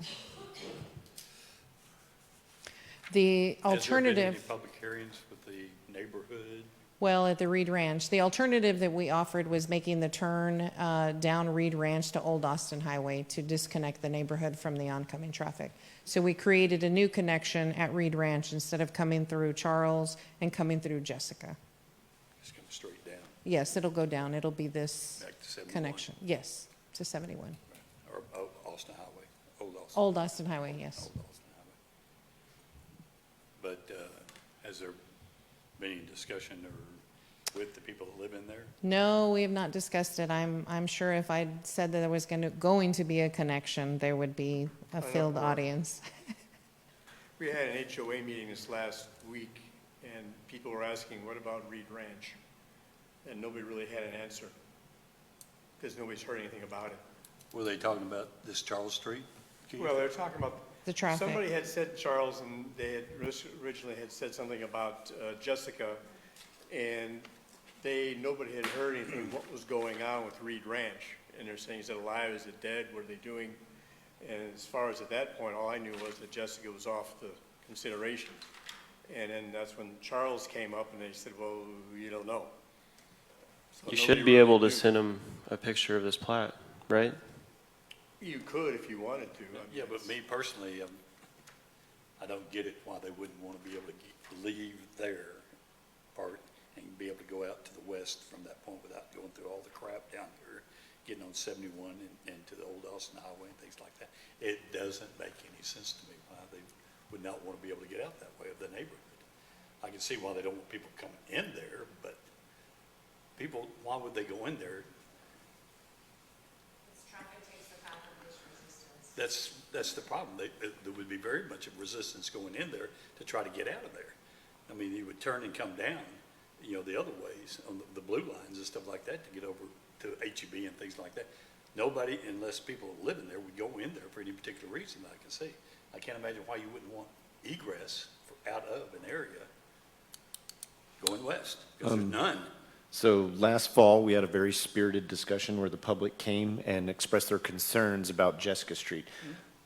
The alternative. Has there been any public hearings with the neighborhood? Well, at the Reed Ranch. The alternative that we offered was making the turn down Reed Ranch to Old Austin Highway to disconnect the neighborhood from the oncoming traffic. So we created a new connection at Reed Ranch instead of coming through Charles and coming through Jessica. Just come straight down. Yes, it'll go down. It'll be this Back to 71. connection. Yes, to 71. Or Austin Highway, Old Austin. Old Austin Highway, yes. Old Austin Highway. But has there been any discussion or with the people that live in there? No, we have not discussed it. I'm sure if I said that there was going to be a connection, there would be a filled audience. We had an HOA meeting this last week, and people were asking, what about Reed Ranch? And nobody really had an answer, because nobody's heard anything about it. Were they talking about this Charles Street? Keith? Well, they're talking about, The traffic. somebody had said Charles, and they had originally had said something about Jessica, and nobody had heard anything what was going on with Reed Ranch. And they're saying, is it alive, is it dead, what are they doing? And as far as at that point, all I knew was that Jessica was off the consideration. And then that's when Charles came up, and they said, well, you don't know. So You nobody should be really able to knew. send them a picture of this plat, right? You could if you wanted to. I mean, Yeah, but me personally, I don't get it why they wouldn't want to be able to leave their part and be able to go out to the west from that point without going through all the crap down here, getting on 71 and to the Old Austin Highway and things like that. It doesn't make any sense to me why they would not want to be able to get out that way of the neighborhood. I can see why they don't want people coming in there, but people, why would they go in there? That's the problem. There would be very much of resistance going in there to try to get out of there. I mean, you would turn and come down, the other ways on the blue lines and stuff like that to get over to HEB and things like that. Nobody, unless people live in there, would go in there for any particular reason that I can see. I can't imagine why you wouldn't want egress out of an area going west, because there's none So last fall, we had a very spirited discussion where the public came and expressed their concerns about Jessica Street.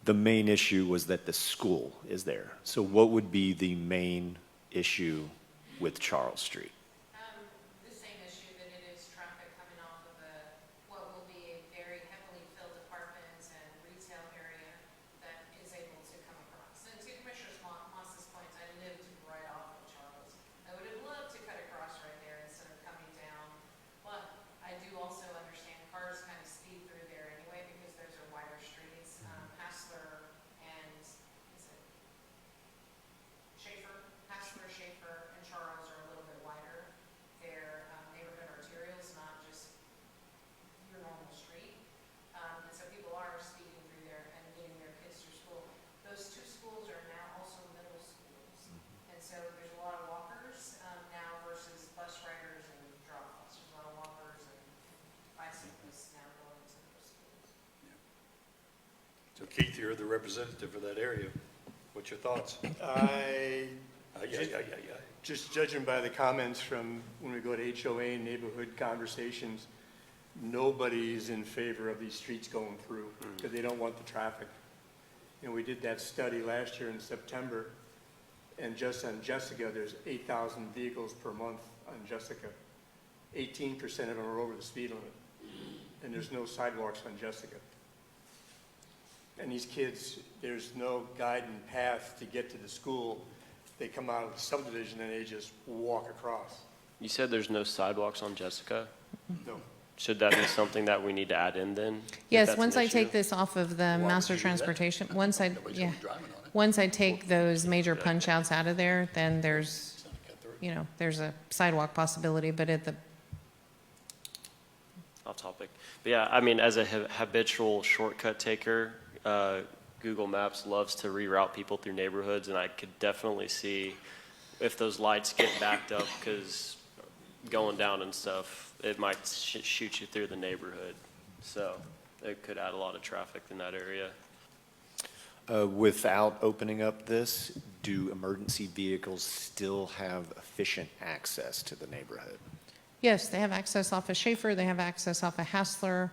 The main issue was that the school is there. So what would be the main issue with Charles Street? The same issue that it is traffic coming off of what will be a very heavily filled apartments and retail area that is able to come across. And to Commissioner Moss's point, I lived right off of Charles. I would have loved to cut across right there instead of coming down. But I do also understand cars kind of speed through there anyway because those are wider streets. Hassler and, is it Hassler, and Charles are a little bit wider. They're neighborhood arterials, not just your normal street. And so people are speeding through there and getting their kids through school. Those two schools are now also middle schools. And so there's a lot of walkers now versus bus riders and drop-offs. There's a lot of walkers and bicyclists now going to those schools. So Keith, you're the representative for that area. What's your thoughts? Just judging by the comments from when we go to HOA and neighborhood conversations, nobody's in favor of these streets going through because they don't want the traffic. And we did that study last year in September, and just on Jessica, there's 8,000 vehicles per month on Jessica. 18% of them are over the speed limit, and there's no sidewalks on Jessica. And these kids, there's no guiding path to get to the school. They come out of the subdivision and they just walk across. You said there's no sidewalks on Jessica? No. Should that be something that we need to add in then? if Yes, that's once an I take issue? this off of the Why would master you do that? transportation, Nobody's gonna be driving on it. once I take those major punch outs out of there, then there's, It's not a cut through. there's a sidewalk possibility, but at the, Off topic. But yeah, I mean, as a habitual shortcut taker, Google Maps loves to reroute people through neighborhoods, and I could definitely see if those lights get backed up, because going down and stuff, it might shoot you through the neighborhood. So it could add a lot of traffic in that area. Without opening up this, do emergency vehicles still have efficient access to the neighborhood? yes, they have access off of Schaefer, they have access off of Hassler.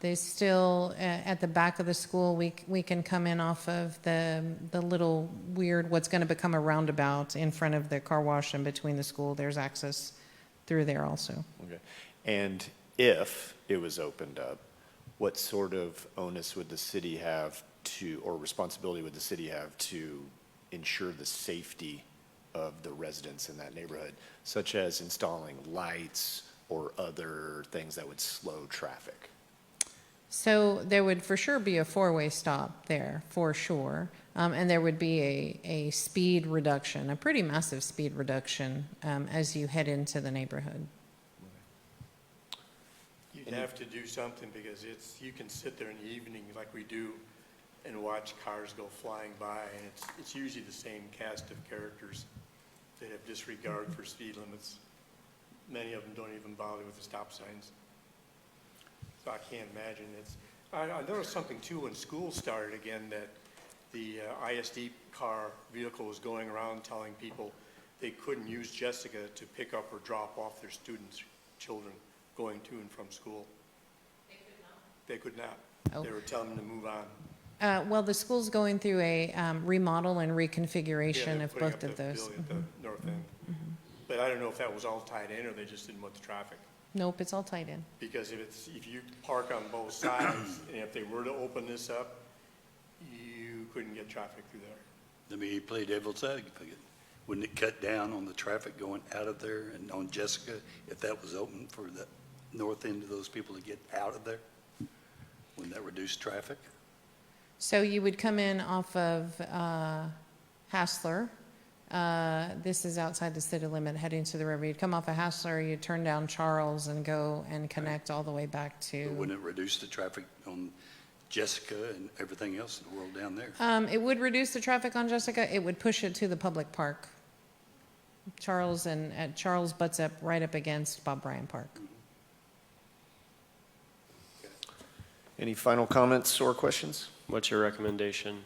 They still, at the back of the school, we can come in off of the little weird, what's going to become a roundabout in front of the car wash and between the school. There's access through there also. Okay. And if it was opened up, what sort of onus would the city have to, or responsibility would the city have to ensure the safety of the residents in that neighborhood, such as installing lights or other things that would slow traffic? So there would for sure be a four-way stop there, for sure. And there would be a speed reduction, a pretty massive speed reduction as you head into the neighborhood. You'd have to do something because you can sit there in the evening like we do and watch cars go flying by, and it's usually the same cast of characters that have disregard for speed limits. Many of them don't even bother with the stop signs. So I can't imagine I noticed something too when school started again, that the ISD vehicle was going around telling people they couldn't use Jessica to pick up or drop off their students, children going to and from school. They could not. Oh. They were telling them to move on. Well, the school's going through a remodel and Yeah, reconfiguration they're of putting both up of the those. building at the north end. But I don't know if that was all tied in or they just didn't want the traffic. Nope, it's all tied in. Because if you park on both sides, and if they were to open this up, you couldn't get traffic through there. Let me play devil's advocate. Wouldn't it cut down on the traffic going out of there and on Jessica if that was open for the north end of those people to get out of there? Wouldn't that reduce traffic? So you would come in off of Hassler. This is outside the city limit heading to the river. You'd come off of Hassler, you'd turn down Charles and go and connect all the way back But to. wouldn't it reduce the traffic on Jessica and everything else in the world down there? It would reduce the traffic on Jessica. It would push it to the public park. Charles butts up right up against Bob Bryan Park. Any final comments or questions? What's your recommendation?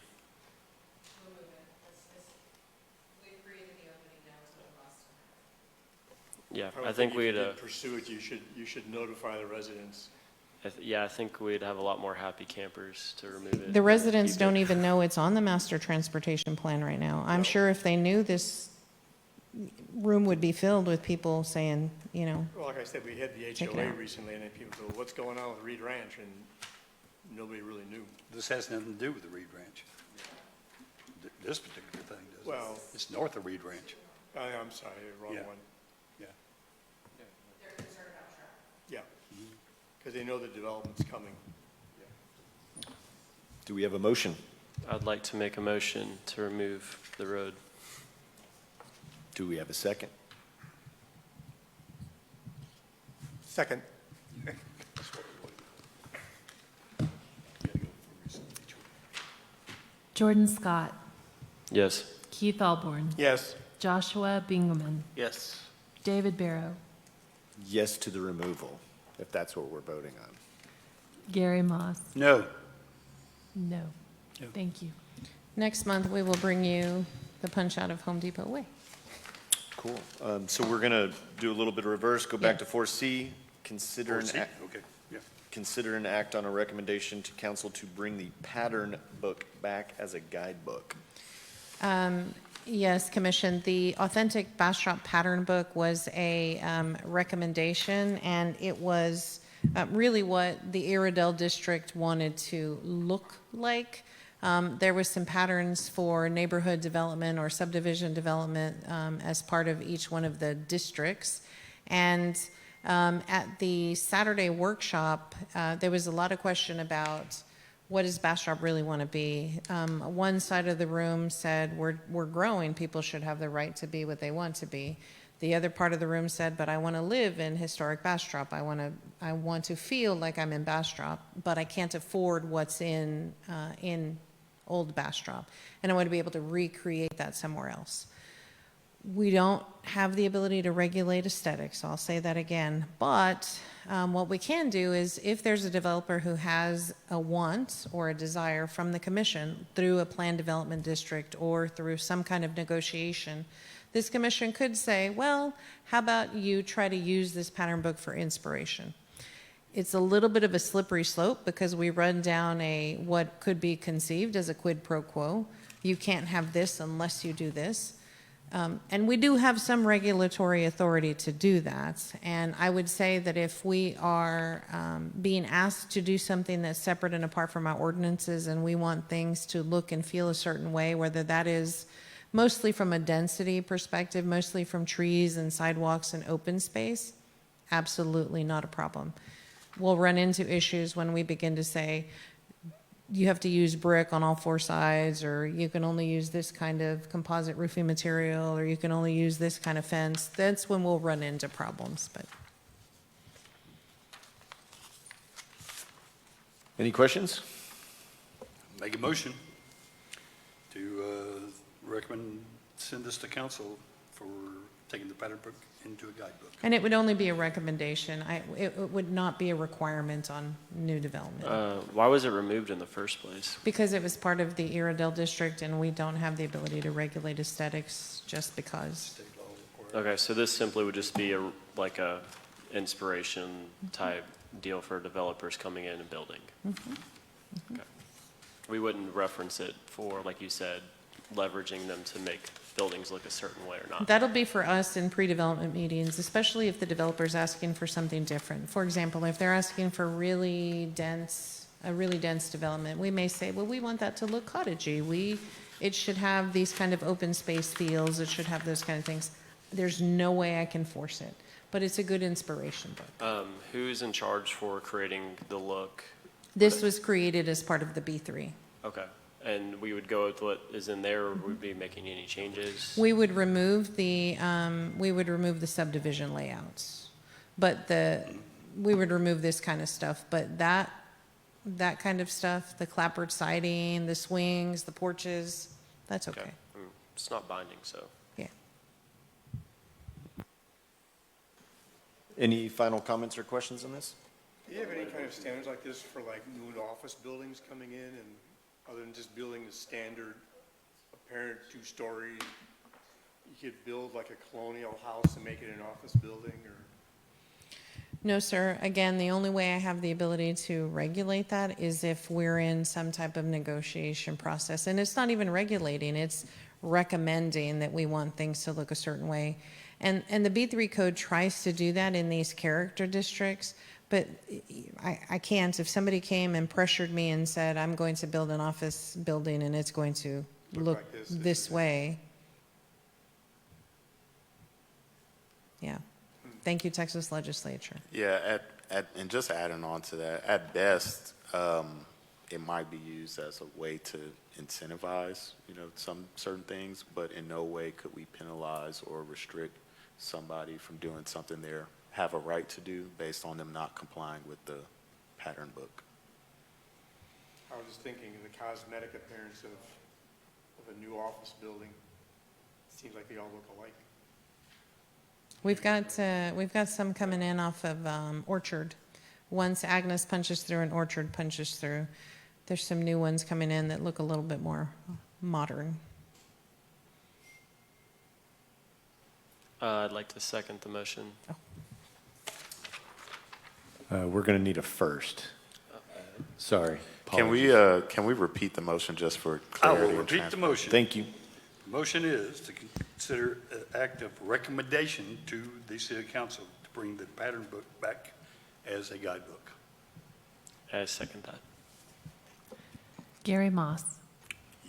Yeah, I I think if you we'd, did pursue it, you should notify the residents. yeah, I think we'd have a lot more happy campers to remove it. The residents Keep it. don't even know it's on the master transportation plan right now. I'm sure if they knew, this room would be filled with people saying, you know, Well, like I said, we had the Take it HOA out. recently, and then people go, what's going on with Reed Ranch? And nobody really knew. This has nothing to do with the Reed Ranch. This particular thing does. Well- It's north of Reed Ranch. I'm sorry, wrong Yeah. one. Yeah. Yeah, because they know the development's coming. Do we have a motion? I'd like to make a motion to remove the road. Do we have a second? Second. Jordan Scott, Yes. Keith Alborn, Yes. Joshua Bingaman, Yes. David Barrow, Yes to the removal, if that's what we're voting on. Gary Moss. No. No. No. Thank you. next month we will bring you the punch out of Home Depot Way. Cool. So we're going to do a little bit of reverse, go back Yeah. to 4C, consider an act. Okay, yeah. Consider an act on a recommendation to council to bring the pattern book back as a guidebook. Yes, Commission, the Authentic Bastrop Pattern Book was a recommendation, and it was really what the Iredell District wanted to look like. There was some patterns for neighborhood development or subdivision development as part of each one of the districts. And at the Saturday workshop, there was a lot of question about what does Bastrop really want to be. One side of the room said, we're growing, people should have the right to be what they want to be. The other part of the room said, but I want to live in historic Bastrop. I want to feel like I'm in Bastrop, but I can't afford what's in old Bastrop. And I want to be able to recreate that somewhere else. We don't have the ability to regulate aesthetics, I'll say that again. But what we can do is if there's a developer who has a want or a desire from the commission through a planned development district or through some kind of negotiation, this commission could say, well, how about you try to use this pattern book for inspiration? It's a little bit of a slippery slope because we run down what could be conceived as a quid pro quo. You can't have this unless you do this. And we do have some regulatory authority to do that. And I would say that if we are being asked to do something that's separate and apart from our ordinances and we want things to look and feel a certain way, whether that is mostly from a density perspective, mostly from trees and sidewalks and open space, absolutely not a problem. We'll run into issues when we begin to say, you have to use brick on all four sides, or you can only use this kind of composite roofing material, or you can only use this kind of fence. That's when we'll run into problems, but. Any questions? Make a motion to recommend, send this to council for taking the pattern book into a guidebook. And it would only be a recommendation. It would not be a requirement on new development. Why was it removed in the first place? Because it was part of the Iredell District, and we don't have the ability to regulate aesthetics just because. State law requires. Okay, so this simply would just be like a inspiration type deal for developers coming in and building. Okay. We wouldn't reference it for, like you said, leveraging them to make buildings look a certain way or not. That'll be for us in pre-development meetings, especially if the developer's asking for something different. For example, if they're asking for a really dense development, we may say, well, we want that to look cottagey. It should have these kind of open space feels. It should have those kind of things. There's no way I can force it, but it's a good inspiration book. Who's in charge for creating the look? This was created as part of the B3. Okay, and we would go with what is in there, or would we be making any changes? We would remove the subdivision layouts, but we would remove this kind of stuff, but that kind of stuff, the clapboard siding, the swings, the porches, that's okay. It's not binding, so. Yeah. Any final comments or questions on this? Do you have any kind of standards like this for like new office buildings coming in, and other than just building the standard apparent 2-story, you could build like a colonial house and make it an office building, or? No, sir. Again, the only way I have the ability to regulate that is if we're in some type of negotiation process. And it's not even regulating, it's recommending that we want things to look a certain way. And the B3 code tries to do that in these character districts, but I can't. If somebody came and pressured me and said, I'm going to build an office building and it's going to look like this way. Yeah. Thank you, Texas Legislature. Yeah, and just adding on to that, at best, it might be used as a way to incentivize, some certain things, but in no way could we penalize or restrict somebody from doing something they have a right to do based on them not complying with the pattern book. I was just thinking of the cosmetic appearance of a new office building. Seems like they all look alike. We've got some coming in off of Orchard. Once Agnes punches through and Orchard punches through, there's some new ones coming in that look a little bit more modern. I'd like to second the motion. We're going to need a first. Sorry. Can we repeat the motion just for I clarity? will and repeat the transparency? motion. Thank you. The motion is to consider an act of recommendation to the city council to bring the pattern book back as a guidebook. I second that. Gary Moss,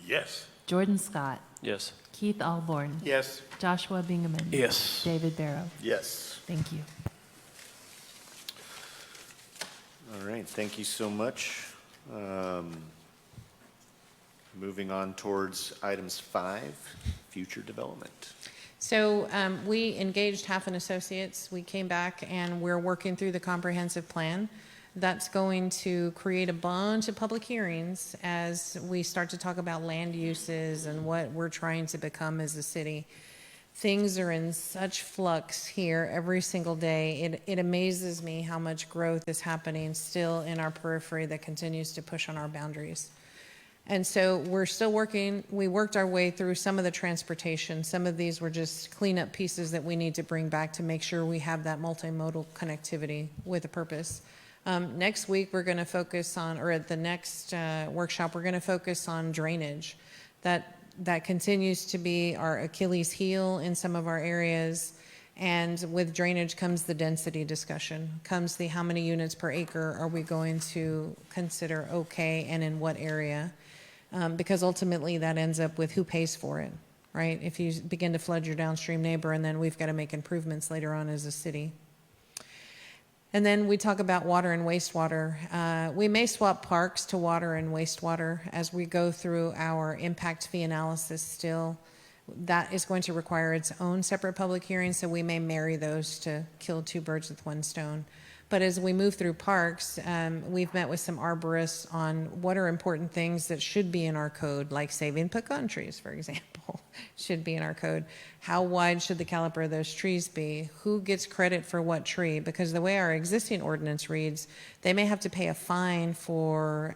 Yes. Jordan Scott, Yes. Keith Alborn, Yes. Joshua Bingaman. Yes. David Barrow. Yes. Thank you. All right, thank you so much. Moving on towards items 5, future development. So we engaged Half Associates. We came back and we're working through the comprehensive plan. That's going to create a bunch of public hearings as we start to talk about land uses and what we're trying to become as a city. Things are in such flux here every single day. It amazes me how much growth is happening still in our periphery that continues to push on our boundaries. And so we're still working. We worked our way through some of the transportation. Some of these were just cleanup pieces that we need to bring back to make sure we have that multimodal connectivity with a purpose. Next week, we're going to focus on, or at the next workshop, we're going to focus on drainage. That continues to be our Achilles heel in some of our areas. And with drainage comes the density discussion, comes the how many units per acre are we going to consider okay and in what area? Because ultimately that ends up with who pays for it, right? If you begin to flood your downstream neighbor and then we've got to make improvements later on as a city. And then we talk about water and wastewater. We may swap parks to water and wastewater as we go through our impact fee analysis still. That is going to require its own separate public hearing, so we may marry those to kill two birds with one stone. But as we move through parks, we've met with some arborists on what are important things that should be in our code, like saving pecan trees, for example, should be in our code. How wide should the caliper of those trees be? Who gets credit for what tree? Because the way our existing ordinance reads, they may have to pay a fine for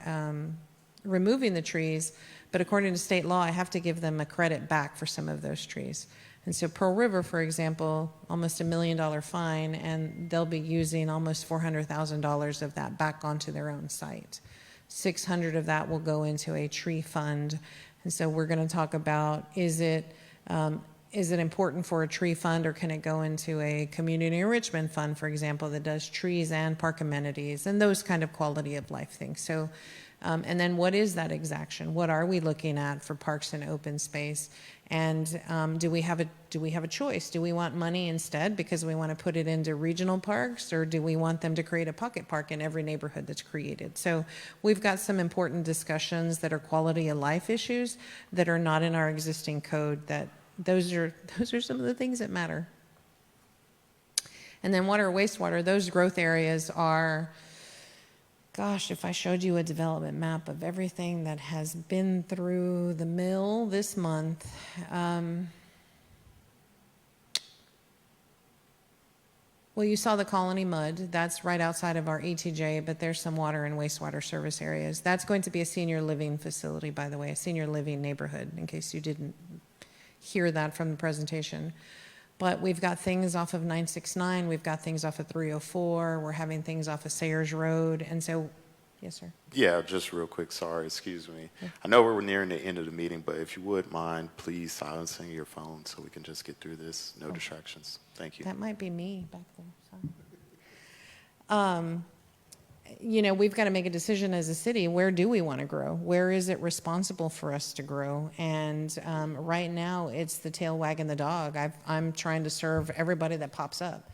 removing the trees, but according to state law, I have to give them a credit back for some of those trees. And so Pearl River, for example, almost $1 million fine, and they'll be using almost $400,000 of that back onto their own site. 600 of that will go into a tree fund. And so we're going to talk about, is it important for a tree fund, or can it go into a community enrichment fund, for example, that does trees and park amenities and those kind of quality of life things. So, and then what is that exaction? What are we looking at for parks and open space? And do we have a choice? Do we want money instead because we want to put it into regional parks, or do we want them to create a pocket park in every neighborhood that's created? So we've got some important discussions that are quality of life issues that are not in our existing code. That those are some of the things that matter. And then water, wastewater, those growth areas are, gosh, if I showed you a development map of everything that has been through the mill this month, well, you saw the Colony Mud. That's right outside of our ETJ, but there's some water and wastewater service areas. That's going to be a senior living facility, by the way, a senior living neighborhood, in case you didn't hear that from the presentation. But we've got things off of 969, we've got things off of 304, we're having things off of Sayers Road, and so, yes, sir. Yeah, just real quick, sorry, excuse me. I know we're nearing the end of the meeting, but if you would mind, please silencing your phone so we can just get through this. No distractions. Thank you. That might be me back there, sorry. You know, we've got to make a decision as a city. Where do we want to grow? Where is it responsible for us to grow? And right now, it's the tail wagging the dog. I'm trying to serve everybody that pops up.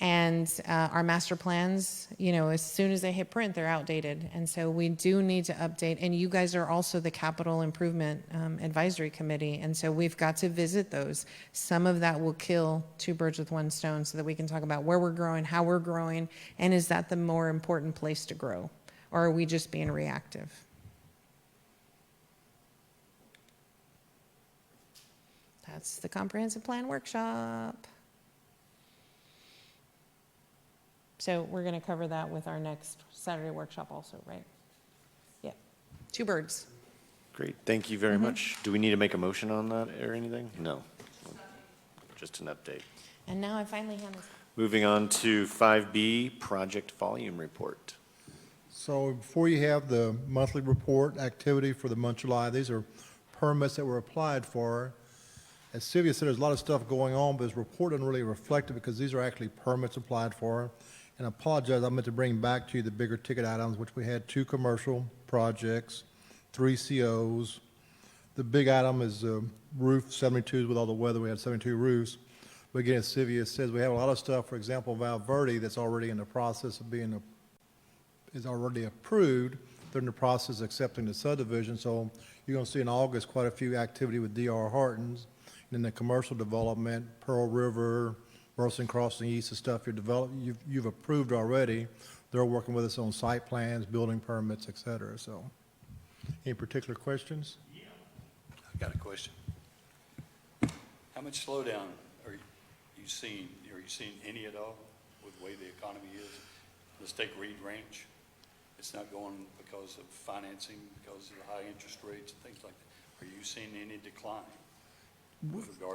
And our master plans, you know, as soon as they hit print, they're outdated. And so we do need to update. And you guys are also the Capital Improvement Advisory Committee. And so we've got to visit those. Some of that will kill two birds with one stone so that we can talk about where we're growing, how we're growing, and is that the more important place to grow? Or are we just being reactive? That's the comprehensive plan workshop. So we're going to cover that with our next Saturday workshop also, right? Yeah. Two birds. Great, thank you very much. Do we need to make a motion on that or anything? No. Just an update. And now I finally hand this. Moving on to 5B, project volume report. So before you have the monthly report activity for the month of July, these are permits that were applied for. As Sylvia said, there's a lot of stuff going on, but this report doesn't really reflect it because these are actually permits applied for. And I apologize, I meant to bring back to you the bigger ticket items, which we had 2 commercial projects, 3 COs. The big item is roof 72s. With all the weather, we had 72 roofs. But again, as Sylvia says, we have a lot of stuff, for example, Val Verde, that's already in the process of being, is already approved. They're in the process of accepting the subdivision. So you're going to see in August quite a few activity with D.R. Hortons. And then the commercial development, Pearl River, Burleson Crossing East, the stuff you've approved already. They're working with us on site plans, building permits, et cetera. So, any particular questions? I've got a question. How much slowdown are you seeing? Are you seeing any at all with the way the economy is? Let's take Reed Ranch. It's not going because of financing, because of the high interest rates and things like that. Are you seeing any decline?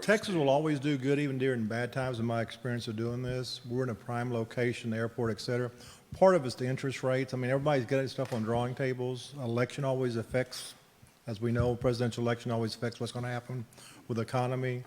Texas will always do good even during bad times in my experience of doing this. We're in a prime location, the airport, et cetera. Part of it's the interest rates. I mean, everybody's got stuff on drawing tables. Election always affects, as we know, presidential election always affects what's going to happen with the economy.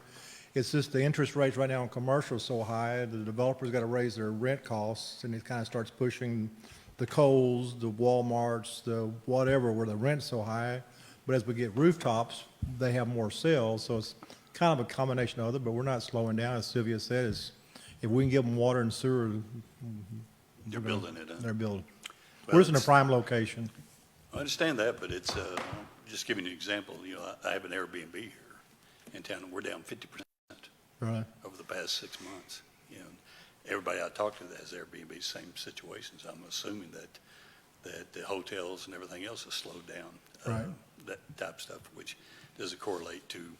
It's just the interest rates right now on commercial so high, the developers got to raise their rent costs, and it kind of starts pushing the Kohl's, the Walmarts, the whatever, where the rent's so high. But as we get rooftops, they have more sales, so it's kind of a combination of other, but we're not slowing down. As Sylvia said, is if we can give them water and sewer, They're building it, huh? they're building. Well, We're just in a it's- prime location. I understand that, but it's, just giving you an example, you know, I have an Airbnb here in town, and we're down 50% Right. over the past 6 months. You know, everybody I talk to that has Airbnb, same situations. I'm assuming that the hotels and everything else has slowed down. Right. That type of stuff, which doesn't correlate to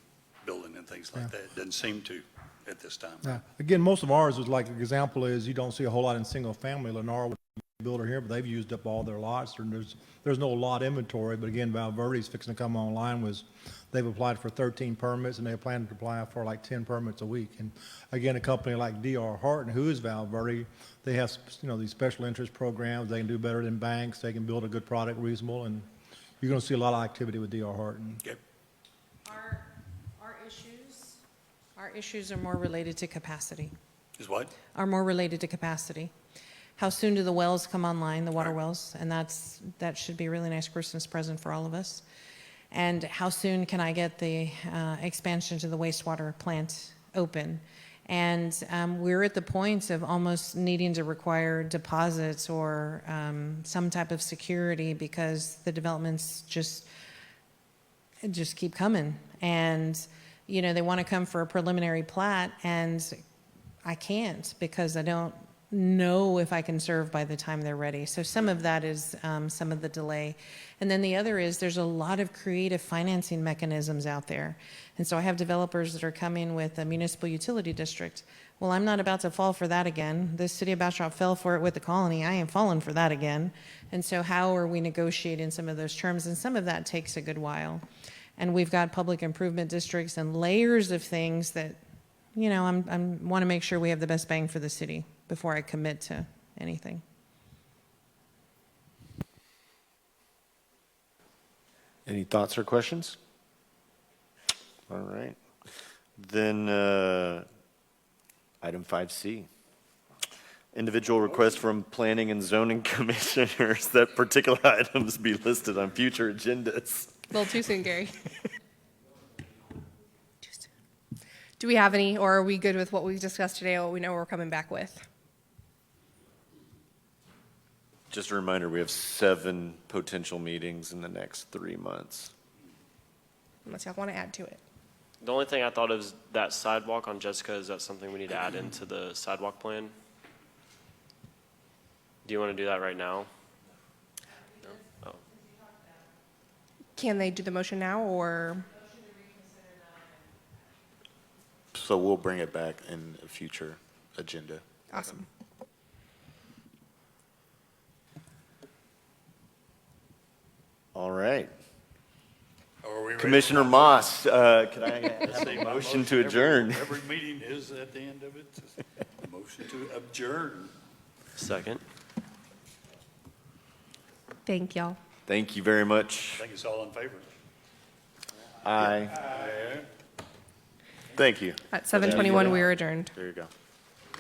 building and things like that. It doesn't seem to at this time. Yeah. Again, most of ours is like, the example is, you don't see a whole lot in single family. Lennar would be a builder here, but they've used up all their lots, and there's no lot inventory. But again, Val Verde's fixing to come online they've applied for 13 permits, and they plan to apply for like 10 permits a week. And again, a company like D.R. Horton, who is Val Verde, they have, you know, these special interest programs. They can do better than banks. They can build a good product, reasonable, and you're going to see a lot of activity with D.R. Horton. Okay. Our issues are more related to capacity. Is what? Are more related to capacity. How soon do the wells come online, the water wells? And that should be a really nice Christmas present for all of us. And how soon can I get the expansion to the wastewater plant open? And we're at the point of almost needing to require deposits or some type of security because the developments just keep coming. And you know, they want to come for a preliminary plat, and I can't because I don't know if I can serve by the time they're ready. So some of that is some of the delay. And then the other is there's a lot of creative financing mechanisms out there. And so I have developers that are coming with a municipal utility district. Well, I'm not about to fall for that again. The City of Bastrop fell for it with the colony. I ain't falling for that again. And so how are we negotiating some of those terms? And some of that takes a good while. And we've got public improvement districts and layers of things that, you know, want to make sure we have the best bang for the city before I commit to anything. Any thoughts or questions? All right. Then, item 5C. Individual request from planning and zoning commissioners that particular items be listed on future agendas. A little too soon, Gary. Too soon. Do we have any, or are we good with what we discussed today, what we know we're coming back with? Just a reminder, we have 7 potential meetings in the next 3 months. Unless y'all want to add to it. The only thing I thought of is that sidewalk on Jessica, is that something we need to add into the sidewalk plan? Do you want to do that right now? No? Oh. Can they do the motion now, or? So we'll bring it back in a future agenda. Awesome. All right. Are we ready? Commissioner Moss, could I have a motion to adjourn? Every meeting is at the end of it. Motion to adjourn. Second. Thank y'all. Thank you very much. I think it's all in favor. Aye. Thank you. At 7:21, we are adjourned. There you go.